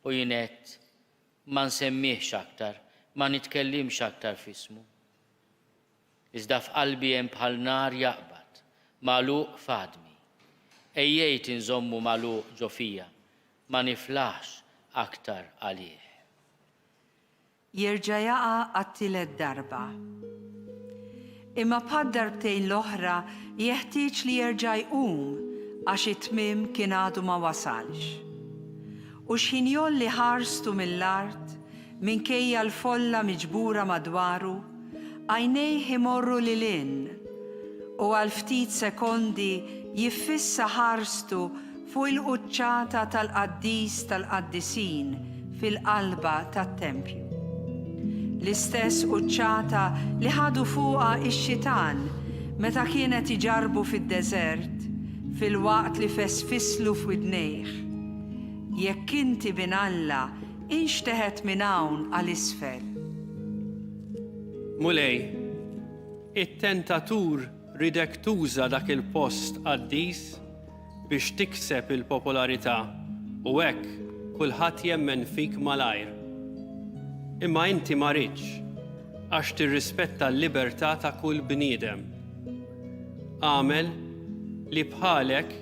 U jinet ma nsemmiex aktar, ma nitkellimx aktar fismu. Iżda f'qalbi hemm bħal nar jaqbad, magħluq f'għadmi. Ejjejt inżommu magħluq ġo fija, ma niflaħx aktar għalih. Jerġa' jaqa' għat-tielet darba. Imma bħad darbtejn l-oħra jeħtieġ li jerġa' jqum għax it-tmiem kien għadu ma wasalx. U x'injol li ħarstu mill-art, minkejja l-folla miġbura madwaru, għajnejh imorru lilin u għal ftit sekondi jiffissa ħarstu fuq il-quċċata tal-qaddis tal-qaddisin fil-qalba tat-tempju. L-istess quċċata li ħadu fuqha ix-xitan meta kienet iġarbu fid-deżert fil-waqt li fesfislu f'widnejh. Jekk inti bin Alla inxteħet minn hawn għal-isfel. Mulej, it-tentatur ridek tuża dak il-post qaddis biex tikseb il-popolarità u hekk kulħadd jemmen fik malajr. Imma inti ma ridx għax tirrispetta l-libertà ta' kull bniedem. Għamel li bħalek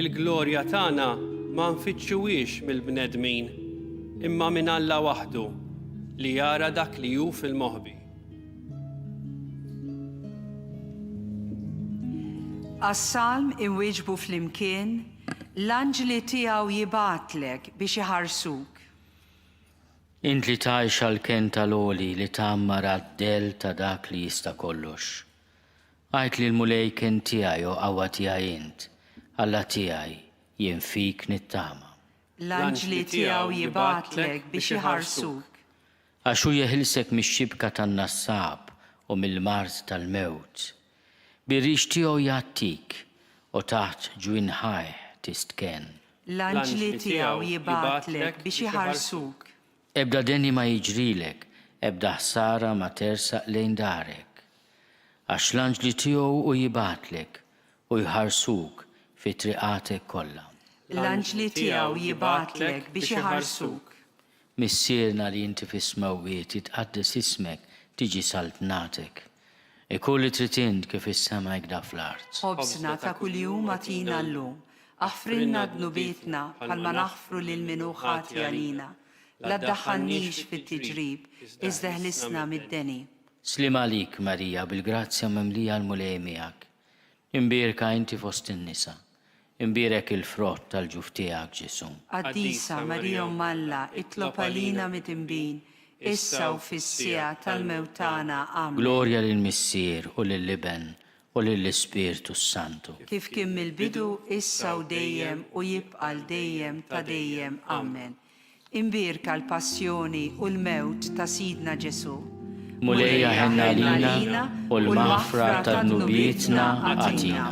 il-glorja tagħna ma nfittxuwiex mill-bnedmin, imma minn Alla waħdu li jara dak li hu fil-moħbi. Għas-salm inwieġbu flimkien, l-anġli tiegħu jibgħatlek biex iħarsuk. Int li tgħix għall-ken tal-għoli li tagħmmar għad-del ta' dak li jista' kollox. Għajt li l-mulej kien tiegħi u qawwa tiegħi int, Alla tiegħi jien fik nittama. L-anġli tiegħu jibgħatlek biex iħarsuk. Għax hu jeħilsek mix-xibka tan-nassab u mill-mart tal-mewt. Bir-rix tiegħu jagħtik u taħt ġwien ħajħ tistken. L-anġli tiegħu jibgħatlek biex iħarsuk. Ebda denni ma jiġrilek, ebda ħsara ma tersaq lejn darek. Għax l-anġli tiegħu u jibgħatlek u jħarsuk fi triqatek kollha. L-anġli tiegħu jibgħatlek biex iħarsuk. Missierna li inti fis-smawwiet jitqaddes ismek tiġi saltnatek. Ikolli trid int kif is-sema jgda fl-art. Ħobsna ta' kuljum atina llum, aħfrinna dnubietna bħalma naħfru lil min hu ħati għalina. La ddaħħalniex fit-tiġrib, iżda ħlisna mid-deni. Slim għalik, Marija, bil-grazzja memlija l-mulej miegħek. Imbirka inti fost in-nisa. Imbirek il-frott tal-ġuf tiegħek, Ġesu. Qaddisa Marija Malla, itlob għalina mit-imbin, issa u fis-sija tal-mewt tagħna. Amen. Glorja lill-Missier u lill-Liben u lill-Ispirtu Santu. Kif kien mill-bidu, issa u dejjem u jibqa' dejjem ta' dejjem. Amen. Imbirka l-passjoni u l-mewt ta' Sidna Ġesu. Mulejja ħenna lina u l-maħfra ta' dnubietna għatina.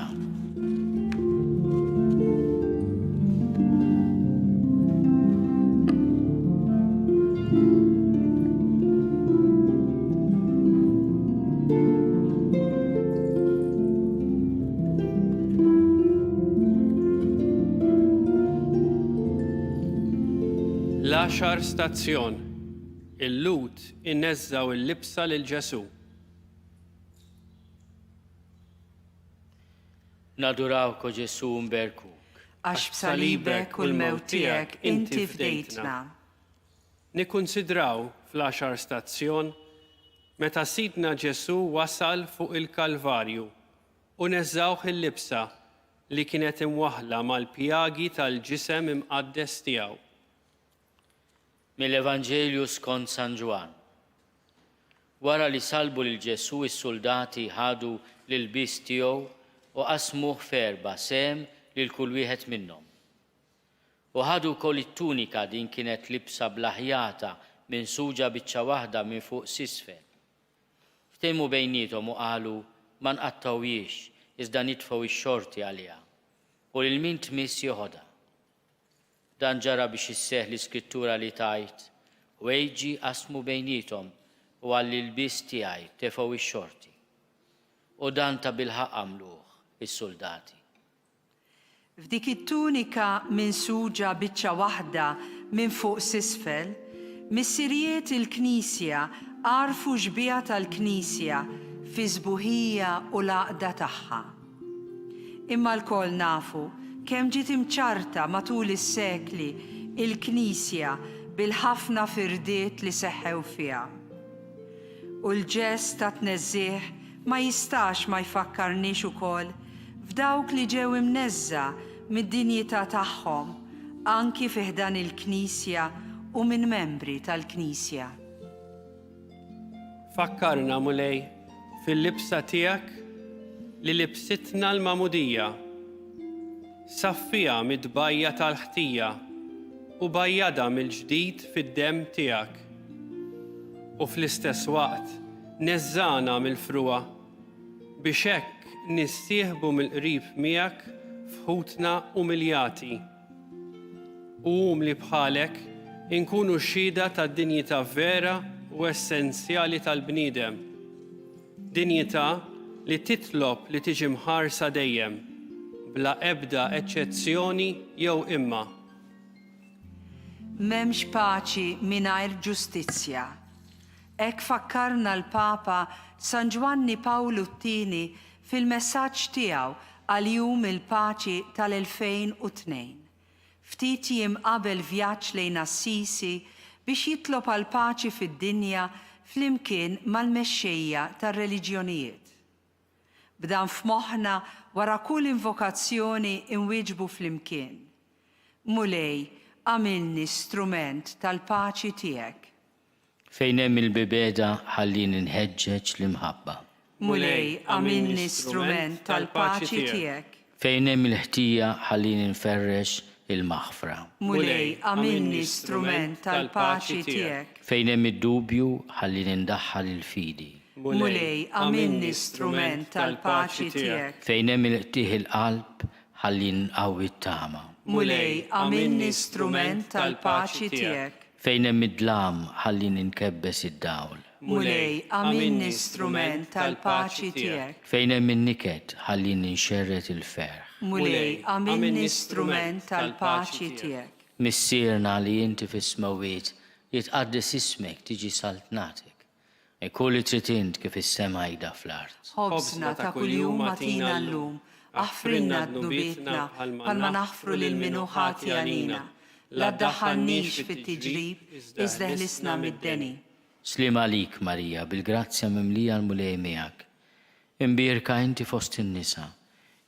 L-10 stazzjon. Il-lut innezzaw il-libsa lil Ġesu. Nadurawko Ġesu mberkuk. Għax b'salibek u l-mewt tiegħek inti fdejtna. Nikkunsidraw fl-10 stazzjon meta Sidna Ġesu wasal fuq il-Kalvarju u neżżawh il-libsa li kienet imwaħla mal-pjagi tal-ġisem imqaddes tiegħu. Mill-Evanġelju skont San Ġwan. Wara li salbu lil Ġesu is-soldati ħadu l-ilbies tiegħu u qasmuh f'erba' sem lil kull wieħed minnhom. U ħadu wkoll it-tunika din kienet libsa blaħjata minsuġa biċċa waħda minn fuq s'isfel. Ftehmu bejniethom u qalu ma nqattawhiex iżda nitfgħu x-xorti għaliha u lil min tmiss joħodha. Dan ġara biex isseħħ l-Iskrittura li tajt u ejġi qasmu bejniethom u għall-ilbies tiegħi tefgħu x-xorti. U dan ta' bilħaqq għamluh is-soldati. F'dik it-tunika minsuġa biċċa waħda minn fuq s'isfel, missirijiet il-Knisja għarfu xbija tal-Knisja fi żbuħija u l-għaqda tagħha. Imma l-kol nafu kemm ġiet imċarta matul is-sekli il-Knisja bil-ħafna firdiet li seħħew fiha. U l-ġest ta' tneżżieħ ma jistax ma jfakkarniex ukoll f'dawk li ġew imneżża mid-dinjità tagħhom anki fih dan il-Knisja u minn membri tal-Knisja. Fakkarna mulej fil-libsa tiegħek li libsitna l-mamudija. Saffija mid-bajja tal-ħtija u bajjada mill-ġdid fid-demm tiegħek. U fl-istess waqt neżżana mill-fruwa biex hekk nissieħbu mill-qrib miegħek f'ħutna umiljati. U li bħalek inkunu xhieda tad-dinjità vera u essenzjali tal-bniedem. Dinjità li titlob li tiġi mħarsa dejjem bla ebda eċċezzjoni jew imma. M'hemmx paċi mingħajr ġustizzja. Hekk fakkarna l-Papa San Giovanni Pawlu II fil-messaġġ tiegħu għal jum il-paċi tal-2002. Ftit jiem qabel vjaġġ lejn Assisi biex jitlob għal paċi fid-dinja flimkien mal-mexxejja tar-reliġjonijiet. B'dan f'moħħna wara kull invokazzjoni inwieġbu flimkien. Mulej, għamilni strument tal-paċi tiegħek. Fejn hemm il-bibeda ħallin inħeġġeġ l-imħabba. Mulej, għamilni strument tal-paċi tiegħek. Fejn hemm il-ħtija ħallin inferrex il-maħfra. Mulej, għamilni strument tal-paċi tiegħek. Fejn hemm id-dubju ħallin indaħħal il-fidi. Mulej, għamilni strument tal-paċi tiegħek. Fejn hemm il-ħtieħ il-qalb ħallin nqawwi t-tama. Mulej, għamilni strument tal-paċi tiegħek. Fejn hemm id-dlam ħallin inkebbes id-dawl. Mulej, għamilni strument tal-paċi tiegħek. Fejn hemm in-niket ħallin inxerret il-ferħ. Mulej, għamilni strument tal-paċi tiegħek. Missierna li inti fis-smawiet jitqaddes ismek tiġi saltnatek. Kulli trid int kif is-sema jda fl-art. Ħobżna ta' kuljum atina llum, aħfrinna dnubietna bħalma naħfru lil minu ħati għalina. La ddaħħalniex fit-tiġrib iżda ħlisna mid-deni. Slima lik Marija, bil-grazzja mimlija l-mulej miegħek. Imbirka inti fost in-nisa,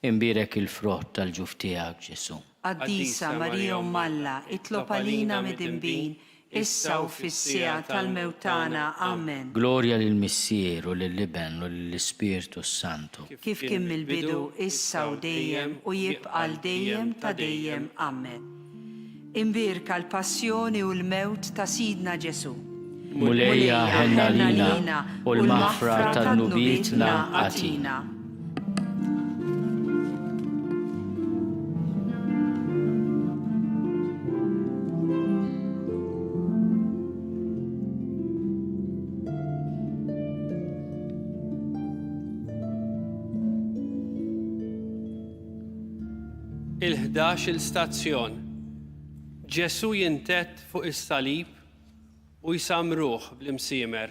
imbirek il-frott tal-ġuf tiegħek Ġesu. Qaddisa Marija Alla, itlob għalina mid-imbin, issa u fis-sija tal-mewt tagħna. Amen. Glorja lill-Missier u lill-Liben u lill-Ispirtu Santu. Kif kien mill-bidu, issa u dejjem u jibqa' dejjem ta' dejjem. Amen. Imbirka l-passjoni u l-mewt ta' Sidna Ġesu. Mulejja ħenna lina u l-maħfra tan-nubietna għatina. Il-11 stazzjon. Ġesu jintett fuq is-salib u jsamruh bl-imsiemer.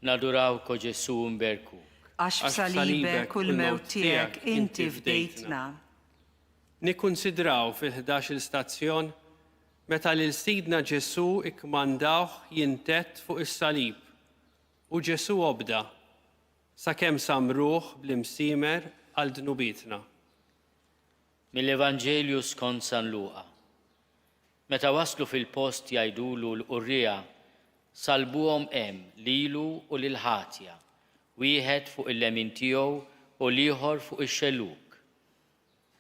Naduraw ko Ġesu mberku. Għax f'salibek u l-mewt tiegħek inti fdejtna. Nikkunsidraw fil-11 stazzjon meta lil Sidna Ġesu ikkmandawh jintett fuq is-salib u Ġesu obda sakemm samruh bl-imsiemer għal dnubietna. Mill-Evanġelju skont San Luqa. Meta waslu fil-post jgħidulu l-qurrija, salbuhom hemm lilu u lil-ħatja, wieħed fuq il-lemin tiegħu u l-ieħor fuq ix-xelluk.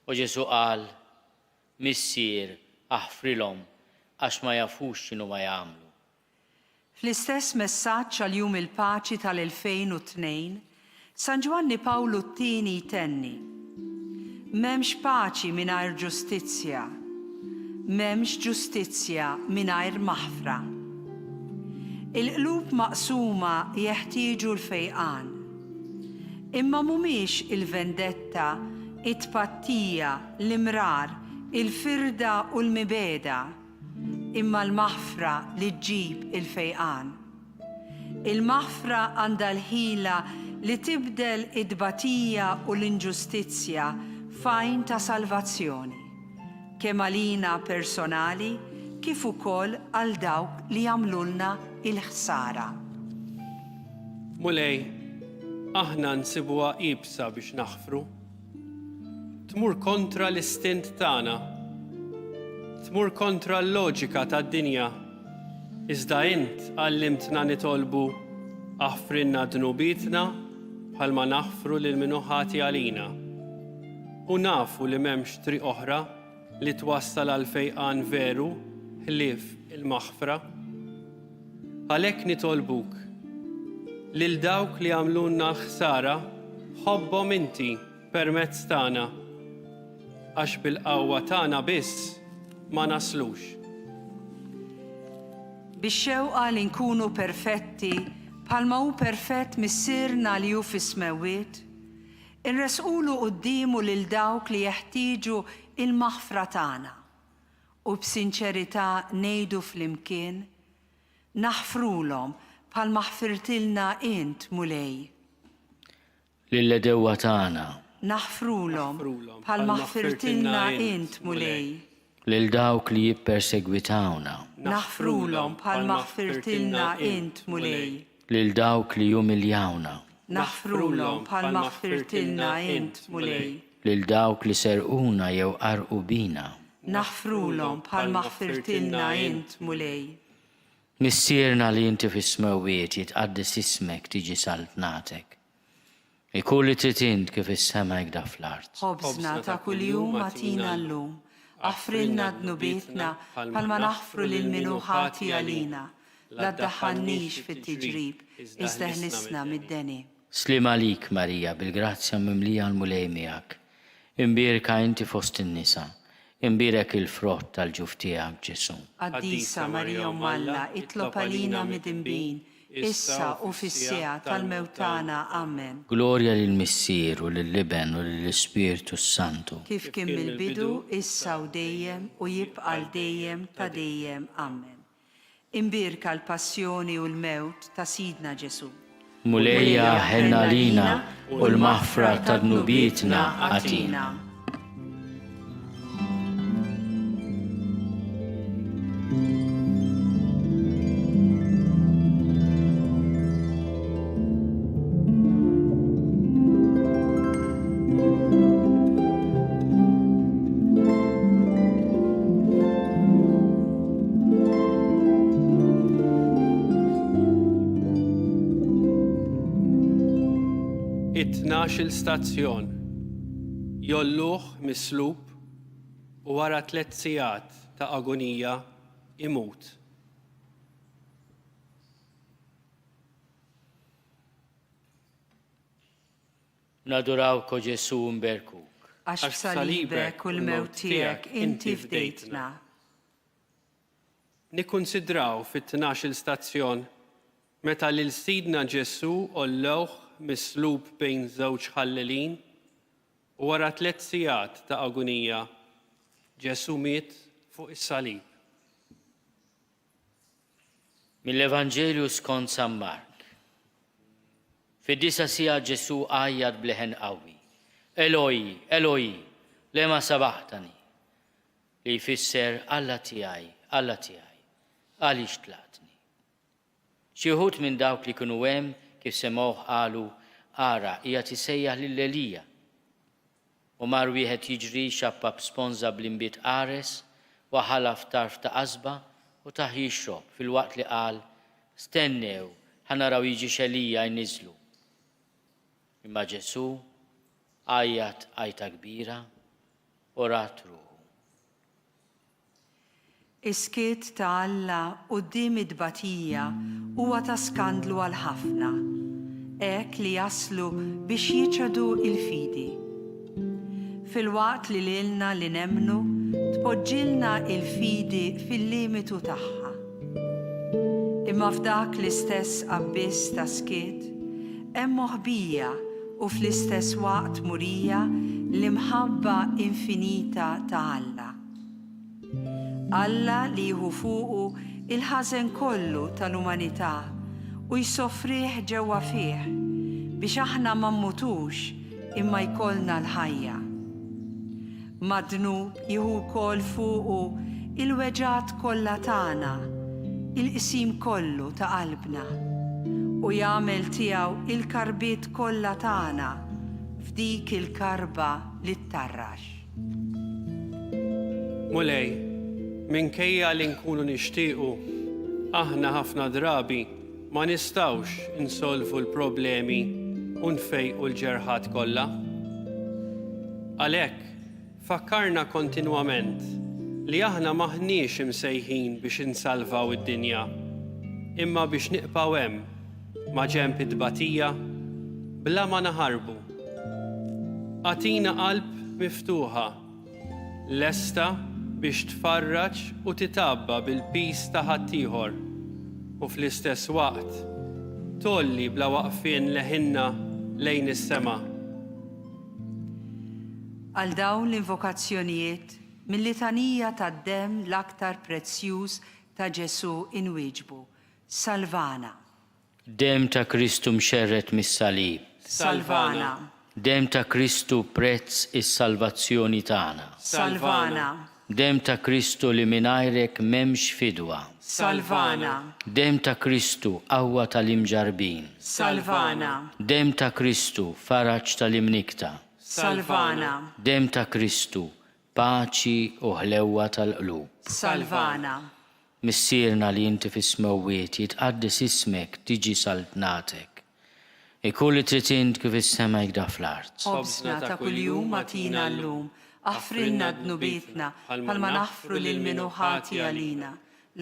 U Ġesu qal, Missier, aħfrilhom għax ma jafux x'inhu ma jagħmlu. Fl-istess messaġġ għal jum il-paċi tal-2002, San Ġwanni Pawlu t-tieni jtenni: M'hemmx paċi mingħajr ġustizzja, m'hemmx ġustizzja mingħajr maħfra. Il-qlub maqsuma jeħtieġu l-fejqan. Imma mhumiex il-vendetta, it-tpattija, l-imrar, il-firda u l-mibeda, imma l-maħfra li ġġib il-fejqan. Il-maħfra għandha l-ħila li tibdel id-batija u l-inġustizzja fajn ta' salvazzjoni, kemm għalina personali kif ukoll għal dawk li jagħmlulna il-ħsara. Mulej, aħna nsibuha qibsa biex naħfru. Tmur kontra l-istint tagħna. Tmur kontra l-loġika tad-dinja. Iżda int għallimtna nitolbu aħfrinna dnubietna bħalma naħfru lil min ħati għalina. U nafu li m'hemmx triq oħra li twassal għal fejqan veru ħlief il-maħfra. Għalhekk nitolbuk lil dawk li għamlulna ħsara ħobbhom inti permezz tagħna għax bil-qawwa tagħna biss ma naslux. Bix-xewqa li nkunu perfetti bħalma hu perfett missierna li hu fis-smewwiet, irresqulu qudiemu lil dawk li jeħtieġu il-maħfra tagħna u b'sinċerità ngħidu flimkien naħfrulhom bħalma ħfirtilna int mulej. Lill-edewwa tagħna. Naħfrulhom bħalma ħfirtilna int mulej. Lil dawk li jippersegwitawna. Naħfrulhom bħalma ħfirtilna int mulej. Lil dawk li jumiljawna. Naħfrulhom bħalma ħfirtilna int mulej. Lil dawk li serquna jew qarqu bina. Naħfrulhom bħalma ħfirtilna int mulej. Missierna li inti fis-smewwiet jitqaddis ismek tiġi saltnatek. Ikun li trid int kif is-sema jgħda fl-art. Ħobżna ta' kuljum agħtina llum. Aħfrilna dnubietna bħalma naħfru lil min hu ħati għalina. La ddaħħalniex fit-tiġrib, iżda ħnisna mid-deni. Slima lik Marija, bil-grazzja mimlija l-mulej miegħek. Imbierka inti fost in-nisa, imbierek il-frott tal-ġuf tiegħek Ġesu. Qaddisa Marija Alla, itlob għalina mid-imbin, issa u fis-sija tal-mewt tagħna. Amen. Glorja lill-Missier u lill-Liben u lill-Ispirtu Santu. Kif kien mill-bidu, issa u dejjem u jibqa' dejjem ta' dejjem. Amen. Imbirka l-passjoni u l-mewt ta' Sidna Ġesu. Mulejja ħenna lina u l-maħfra ta' dnubietna għatina. it-12 stazzjon jolluh mislub u wara 3 sigħat ta' agonija imut. Nadurawk o Ġesu mberkuk. Għax b'salibek u l-mewt tiegħek inti fdejtna. Nikkunsidraw fit-12 stazzjon meta lil Sidna Ġesu ollewh mislub bejn żewġ ħallelin u wara 3 sigħat ta' agonija Ġesu miet fuq is-salib. Mill-Evanġelju skont San Mark. Fid-9 sigħat Ġesu għajjad bleħen qawwi. Eloi, Eloi, lema sabaħtani. Li jfisser Alla tiegħi, għaliex tlatni. Xi wħud minn dawk li kienu hemm kif semgħuh qalu ara qiegħed isejjaħ lil Elija. U mar wieħed jiġri xappab sponża bl-imbiet qares u ħalaf tarf ta' qasba u taħ jixrob fil-waqt li qal stennew ħanaraw jiġi Elija jniżlu. Imma Ġesu għajjat għajta kbira u rat ruħu. Is-skiet ta' Alla quddiem id-tbatija huwa ta' skandlu għal ħafna, hekk li jaslu biex jiċħdu il-fidi. Fil-waqt li lilna li nemmnu tpoġġilna il-fidi fil-limitu tagħha. Imma f'dak l-istess abbiss ta' skiet hemm moħbija u fl-istess waqt murija l-imħabba infinita ta' Alla. Alla li jieħu fuqu il-ħażen kollu tal-umanità u jsofrih ġewwa fih biex aħna ma mmutux imma jkollna l-ħajja. Madnub jieħu wkoll fuqu il-weġat kollha tagħna, il-qsim kollu ta' qalbna u jagħmel tiegħu il-karbiet kollha tagħna f'dik il-karba li ttarrax. Mulej, minkejja li nkunu nixtiequ, aħna ħafna drabi ma nistawx insolvu l-problemi u nfejqu l-ġerħat kollha. Għalhekk, fakkarna kontinwament li aħna maħniex imsejħin biex insalvaw id-dinja, imma biex niqpaw hemm ma' ġenb id-tbatija bla ma naħarbu. Għatina qalb miftuħa, lesta biex tfarraġ u titabba bil-pis ta' ħaddieħor u fl-istess waqt tolli bla waqfien leħinna lejn is-sema. Għal dawn l-invokazzjonijiet mill-litanija tad-demm l-aktar prezzjuż ta' Ġesu inwieġbu. Salvana. Dem ta' Kristu mxerret mis-salib. Salvana. Dem ta' Kristu prezz is-salvazzjoni tagħna. Salvana. Dem ta' Kristu li mingħajrek m'hemmx fidwa. Salvana. Dem ta' Kristu qawwa tal-imġarbin. Salvana. Dem ta' Kristu faraġġ tal-imnikta. Salvana. Dem ta' Kristu paċi u ħlewwa tal-qlub. Salvana. Missierna li inti fis-smewwiet jitqaddis ismek tiġi saltnatek. Ikun li trid int kif is-sema jgda fl-art. Obsna ta' kuljum atina llum, aħfrilna dnubietna bħalma naħfru lil min hu ħati għalina.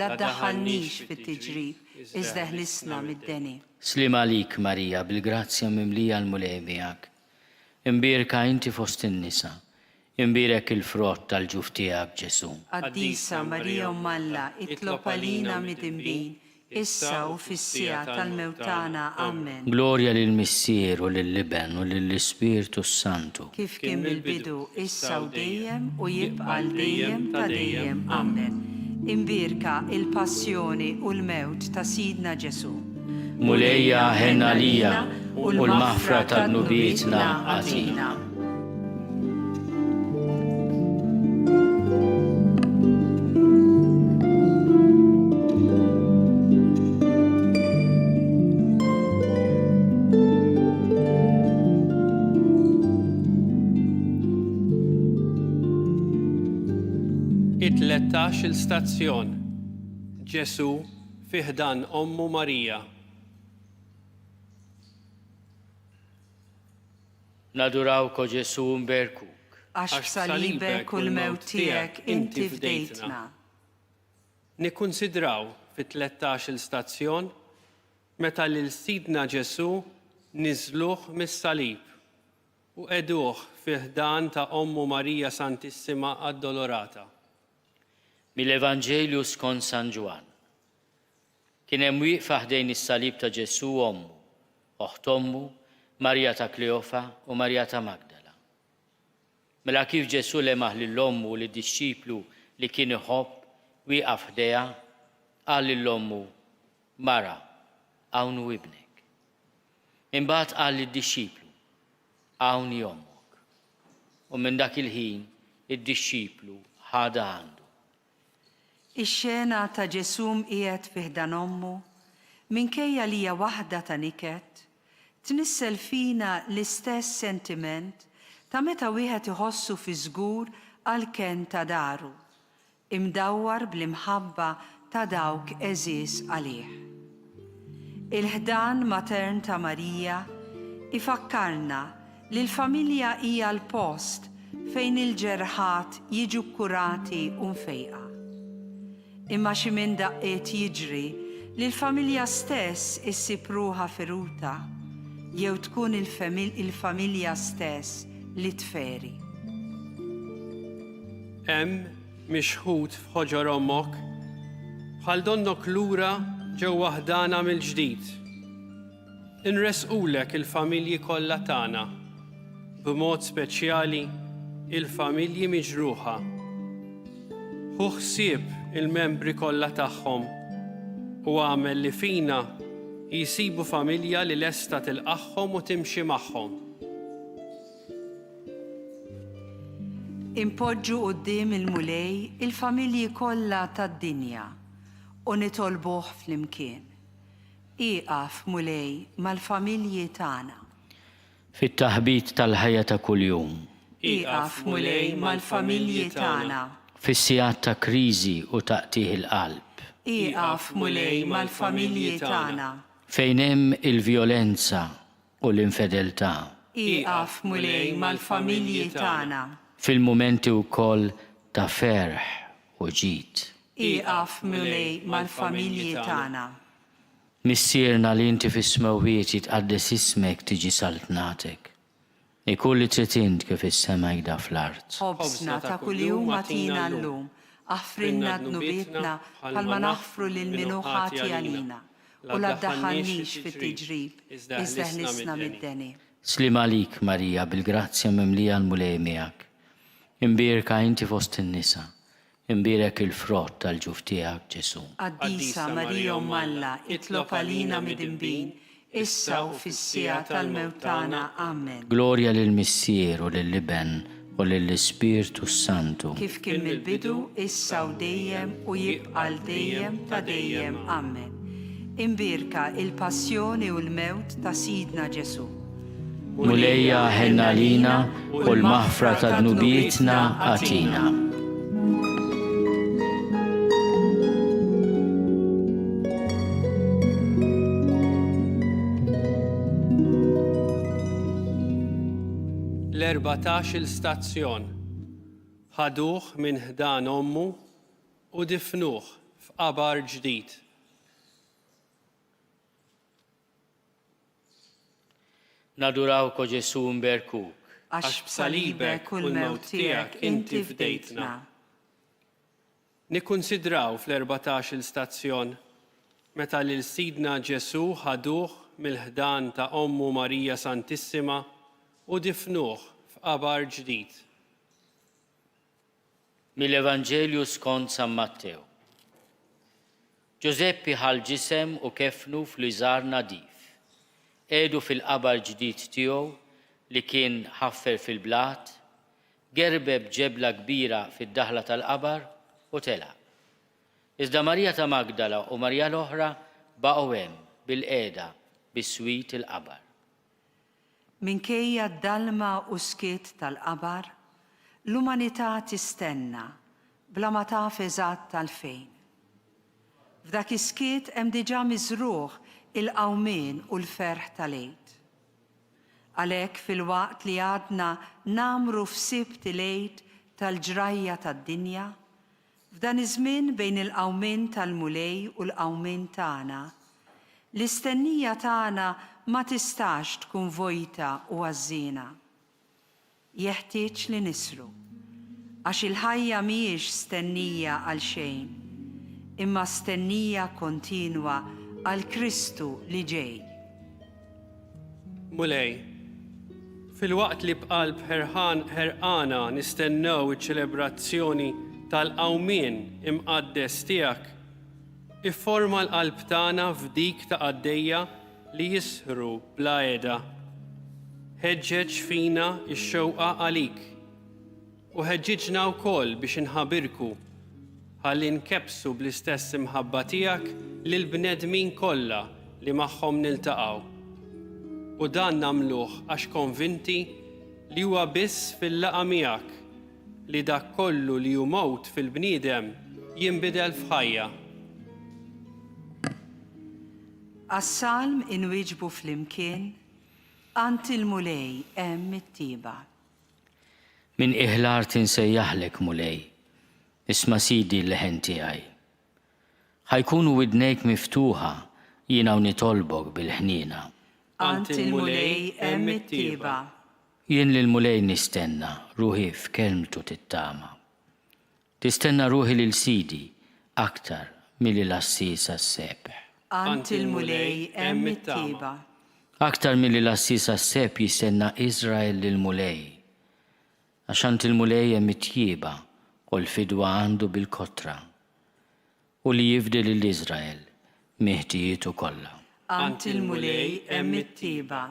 La ddaħħalniex fit-tiġrib, iżda ħlisna mid-deni. Slim għalik Marija bil-grazzja mimlija l-mulej miegħek. Imbierka inti fost in-nisa. Imbirek il-frott tal-ġuf tiegħek Ġesu. Qaddisa Marija Alla, itlob għalina mid-imbin, issa u fis-sija tal-mewt tagħna. Amen. Glorja lill-Missier u lill-Liben u lill-Ispirtu Santu. Kif kien mill-bidu, issa u dejjem u jibqa' l-dejjem ta' dejjem. Amen. Imbirka il-passjoni u l-mewt ta' Sidna Ġesu. Mulejja ħenna lija u l-maħfra tad-nubietna għatina. It-13 stazzjon Ġesu fi ħdan Ommu Marija. Nadurawk, o Ġesu mberkuk. Għax b'salibek u l-mewt tiegħek inti fdejtna. Nikkunsidraw fit-13 stazzjon meta lil Sidna Ġesu niżluh mis-salib u qeduh fi ħdan ta' Ommu Marija Santissima Addolorata. Mill-Evanġelju skont San Ġwan. Kien hemm wieqfa ħdejn is-salib ta' Ġesu ommu, oħt ommu, Marija ta' Kleofa u Marija ta' Magdala. Mela kif Ġesu lemaħ lill-ommu u lid-dixxiplu li kien iħobb wieqaf ħdejha, qal lill-ommu, Mara, hawn hu ibnek. Imbagħad qal lid-dixxiplu, hawn ommok. U minn dak il-ħin id-dixxiplu ħada għandu. Ix-xena ta' Ġesu qiegħed fi ħdan ommu, minkejja li hija waħda ta' niket, tnissel fina l-istess sentiment ta' meta wieħed iħossu fi żgur għall-ken ta' daru, imdawwar bl-imħabba ta' dawk eżiż għalih. Il-ħdan matern ta' Marija ifakkarna li l-familja hija l-post fejn il-ġerħat jiġu kurati u mfejqa. Imma xi minn daqqiet jiġri li l-familja stess issib ruħha feruta jew tkun il-familja stess li tferi. Hemm mixħud f'ħoġor ommok bħal donnok lura ġewwa ħdana mill-ġdid. Inresqulek il-familji kollha tagħna, b'mod speċjali il-familji miġruħa. Ħu ħsieb il-membri kollha tagħhom u għamel li fina jisibu familja li lesta tilqaħħom u timxi magħhom. Impoġġu quddiem il-mulej il-familji kollha tad-dinja u nitolbuh flimkien. Ieqaf mulej mal-familji tagħna. Fit-taħbit tal-ħajja ta' kuljum. Ieqaf mulej mal-familji tagħna. Fis-sigħat ta' kriżi u taqtih il-qalb. Ieqaf mulej mal-familji tagħna. Fejn hemm il-vjolenza u l-infedeltà. Ieqaf mulej mal-familji tagħna. Fil-mumenti wkoll ta' ferħ u ġid. Ieqaf mulej mal-familji tagħna. Missierna li inti fis-smewwiet jitqaddes ismek tiġi saltnatek. Ikun li trid int kif is-sema jgħidha fl-art. Ħobsna ta' kuljum agħtina llum, aħfrinna dnubietna bħalma naħfru lil min ħati għalina u la ddaħħalniex fit-tiġrib, iżda ħlisna mid-deni. Slim għalik, Marija, bil-grazzja mimlija l-mulej miegħek. Imbierka inti fost in-nisa, imbierek il-frott tal-ġuf tiegħek Ġesu. Qaddisa Marija Umm Alla, itlob għalina mid-inbin, issa u fis-siegħa tal-mewt tagħna. Amen. Glorja lill-Missier u lill-Liben u lill-Ispirtu Santu. Kif kien mill-bidu, issa u dejjem u jibqa' dejjem ta' dejjem. Amen. Imbierka il-passjoni u l-mewt ta' Sidna Ġesu. Mulejja ħenna lina u l-maħfra ta' dnubietna għatina. L-14 stazzjon ħaduh minn ħdan ommu u difnuh f'qabar ġdid. Nadurawk, o Ġesu mberkuk. Għax b'salibek u l-mewt tiegħek inti fdejtna. Nikkunsidraw fl-14 stazzjon meta lil Sidna Ġesu ħaduh mill-ħdan ta' Ommu Marija Santissima u difnuh f'qabar ġdid. Mill-Evanġelju skont San Mattew. Ġuseppi ħal ġisem u kefnu fl-iżar nadif. Edu fil-qabar ġdid tiegħu li kien ħaffer fil-blat, gerbeb ġebla kbira fid-daħla tal-qabar u tela. Iżda Marija ta' Magdala u Marija l-oħra baqgħu hemm bil-qiegħda bis-swit il-qabar. Minkejja d-dalma u skiet tal-qabar, l-umanità tistenna bla ma taf eżatt tal-fejn. F'dak is-skiet hemm diġà miżruh il-qawmien u l-ferħ tal-għid. Għalhekk fil-waqt li għadna namru f'sibt il-għid tal-ġrajja tad-dinja, f'dan iż-żmien bejn il-qawmien tal-mulej u l-qawmien tagħna, l-istennija tagħna ma tistax tkun vojta u għażżiena. Jeħtieġ li nisru, għax il-ħajja mhijiex stennija għal xejn, imma stennija kontinwa għal Kristu li ġej. Mulej, fil-waqt li b'qalb ħerqana nistennew iċ-ċelebrazzjoni tal-qawmien imqaddes tiegħek, ifforma l-qalb tagħna f'dik ta' għaddejja li jisħru bla għeda. Ħeġġeġ fina x-xewqa għalik u ħeġġiġna wkoll biex inħabirku ħalli nkebsu bl-istess imħabba tiegħek lill-bnedmin kollha li magħhom niltaqgħu. U dan nagħmluh għax konvinti li huwa biss fil-laqa miegħek li dak kollu li hu mowt fil-bniedem jinbidel f'ħajja. Għas-salm inwieġbu flimkien għand il-mulej hemm it-tieba. Min iħlar tinsejjaħlek mulej, isma' sidi l-leħen tiegħi. Ħajkunu widnejk miftuħa jiena u nitolbok bil-ħniena. Għand il-mulej hemm it-tieba. Jien lill-mulej nistenna ruħi f'kelmtu tittama. Tistenna ruħi lil sidi aktar milli l-assis għas-sebħ. Għand il-mulej hemm it-tieba. Aktar milli l-assis għas-sebħ jistenna Iżrael lill-mulej. Għaxant il-mulej hemm it-tjieba u l-fidwa għandu bil-kotra u li jifdel l-Iżrael miħtijietu kollha. Għand il-mulej hemm it-tieba.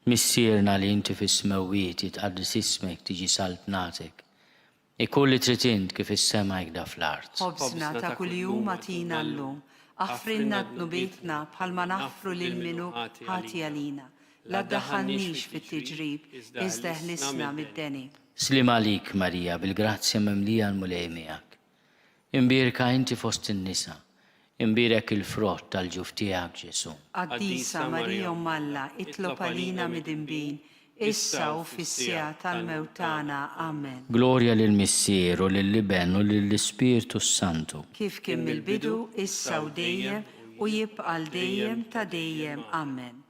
Missierna li inti fis-smewwiet jitqaddis ismek tiġi saltnatek. Ikolli trid int kif is-sema jgda fl-art. Ħobsna ta' kuljum atina llum, aħfrilna dnubietna bħalma naħfru lil minu ħati għalina. La ddaħħalniex fit-tiġrib, iżda ħlisna mid-deni. Slim għalik, Marija, bil-grazzja memlija l-mulej miegħek. Imbierka inti fost in-nisa, imbierek il-frott tal-ġuf tiegħek Ġesu. Qaddisa Marija Alla, itlob għalina mid-inbin, issa u fis-sija tal-mewt tagħna. Amen. Glorja lill-Missier u lill-Liben u lill-Ispirtu Santu. Kif kien mill-bidu, issa u dejjem u jibqa' dejjem ta' dejjem. Amen.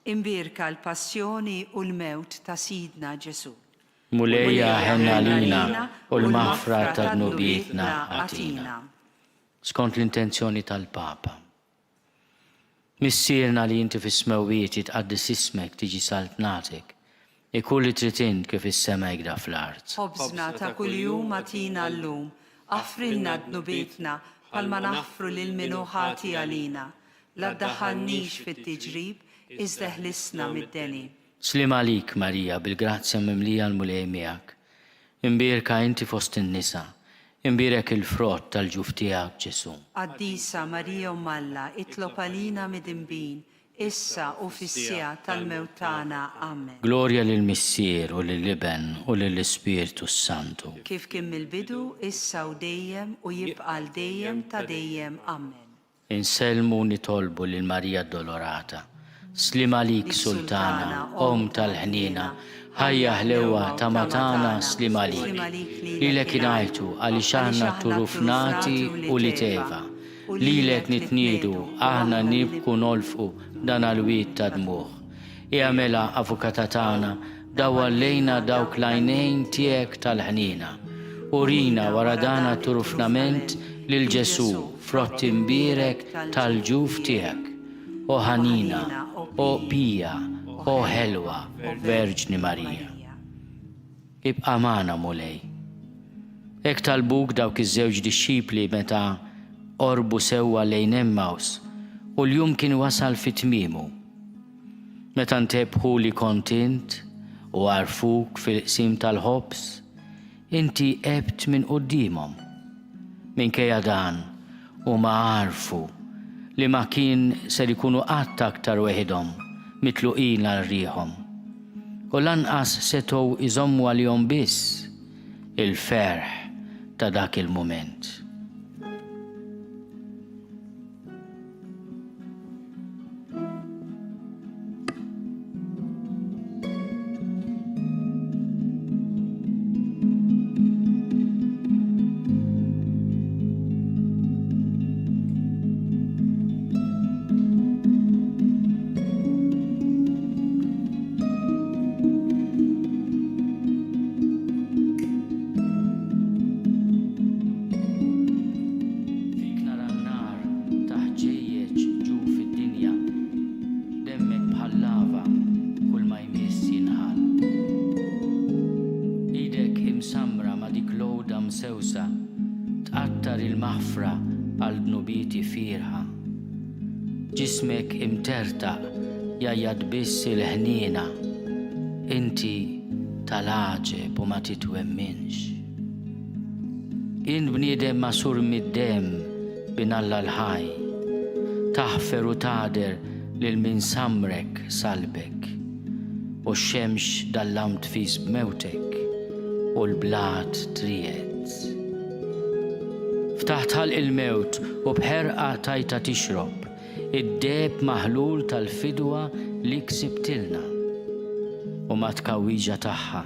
Imbierka l-passjoni u l-mewt ta' Sidna Ġesu. Mulejja ħenna lina u l-maħfra ta' dnubietna għatina. Skont l-intenzjoni tal-Papa. Missierna li inti fis-smewwiet jitqaddis ismek tiġi saltnatek, ikulli trid int kif is-sema jgda fl-art. Ħobsna ta' kuljum atina llum, aħfrilna dnubietna bħalma naħfru lil minu ħati għalina. La ddaħħalniex fit-tiġrib, iżda ħlisna mid-deni. Slim għalik, Marija, bil-grazzja memlija l-mulej miegħek. Imbierka inti fost in-nisa, imbierek il-frott tal-ġuf tiegħek Ġesu. Qaddisa Marija Alla, itlob għalina mid-inbin, issa u fis-sija tal-mewt tagħna. Amen. Glorja lill-Missier u lill-Liben u lill-Ispirtu Santu. Kif kien mill-bidu, issa u dejjem u jibqa' dejjem ta' dejjem. Amen. Inselmu nitolbu lil Marija Dolorata. Slim għalik Sultana, Om tal-ħnina, ħajja ħlewa ta' matana slim għalik. Lilek inajtu għaliex aħna turufnati u li teva. Lilek nitniedu aħna nibku nolfqu dan għal-wit ta' dmuħ. Igħamela avukata tagħna daw għallejna dawk l-għajnejn tiegħek tal-ħnina. Urina wara dana turufnament lil Ġesu frott imbierek tal-ġuf tiegħek. O ħanina, o pija, o ħelwa, Verġni Marija. Ibqa' magħna mulej. Hekk talbuk dawk iż-żewġ dixxipli meta qorbu sewwa lejn Emmaus u l-jum kien wasal fit-tmiemu. Meta ntebħu li kont int u għarfuk fil-qsim tal-ħobs, inti qebt minn qudiemhom. Minkejja dan huma għarfu li ma kien ser ikunu qatt aktar weħidhom mitluqin għal rieħhom. U lanqas setgħu iżommu għalihom biss il-ferħ ta' dak il-mument. dik lowda msewsa tqattar il-maħfra għal dnubiti firħa. Ġismek imtertaq jajjad biss il-ħniena, inti tal-għaġeb u ma titwemminx. In bniedem masur mid-dem binalla l-ħaj, taħfer u tader lil min samrek salbek, u x-xemx dallamt fis b'mewtek u l-blat triet. Ftaħtħal il-mewt u bħerqa tajta tixrob, id-deb maħlul tal-fidwa li ksibtilna, u ma tkawwiġa taħħa,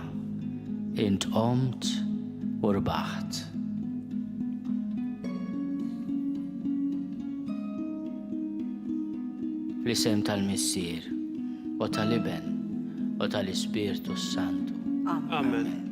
int qomt u rbaħt. Fl-isem tal-Missier u tal-Iben u tal-Ispirtu Santu. Amen.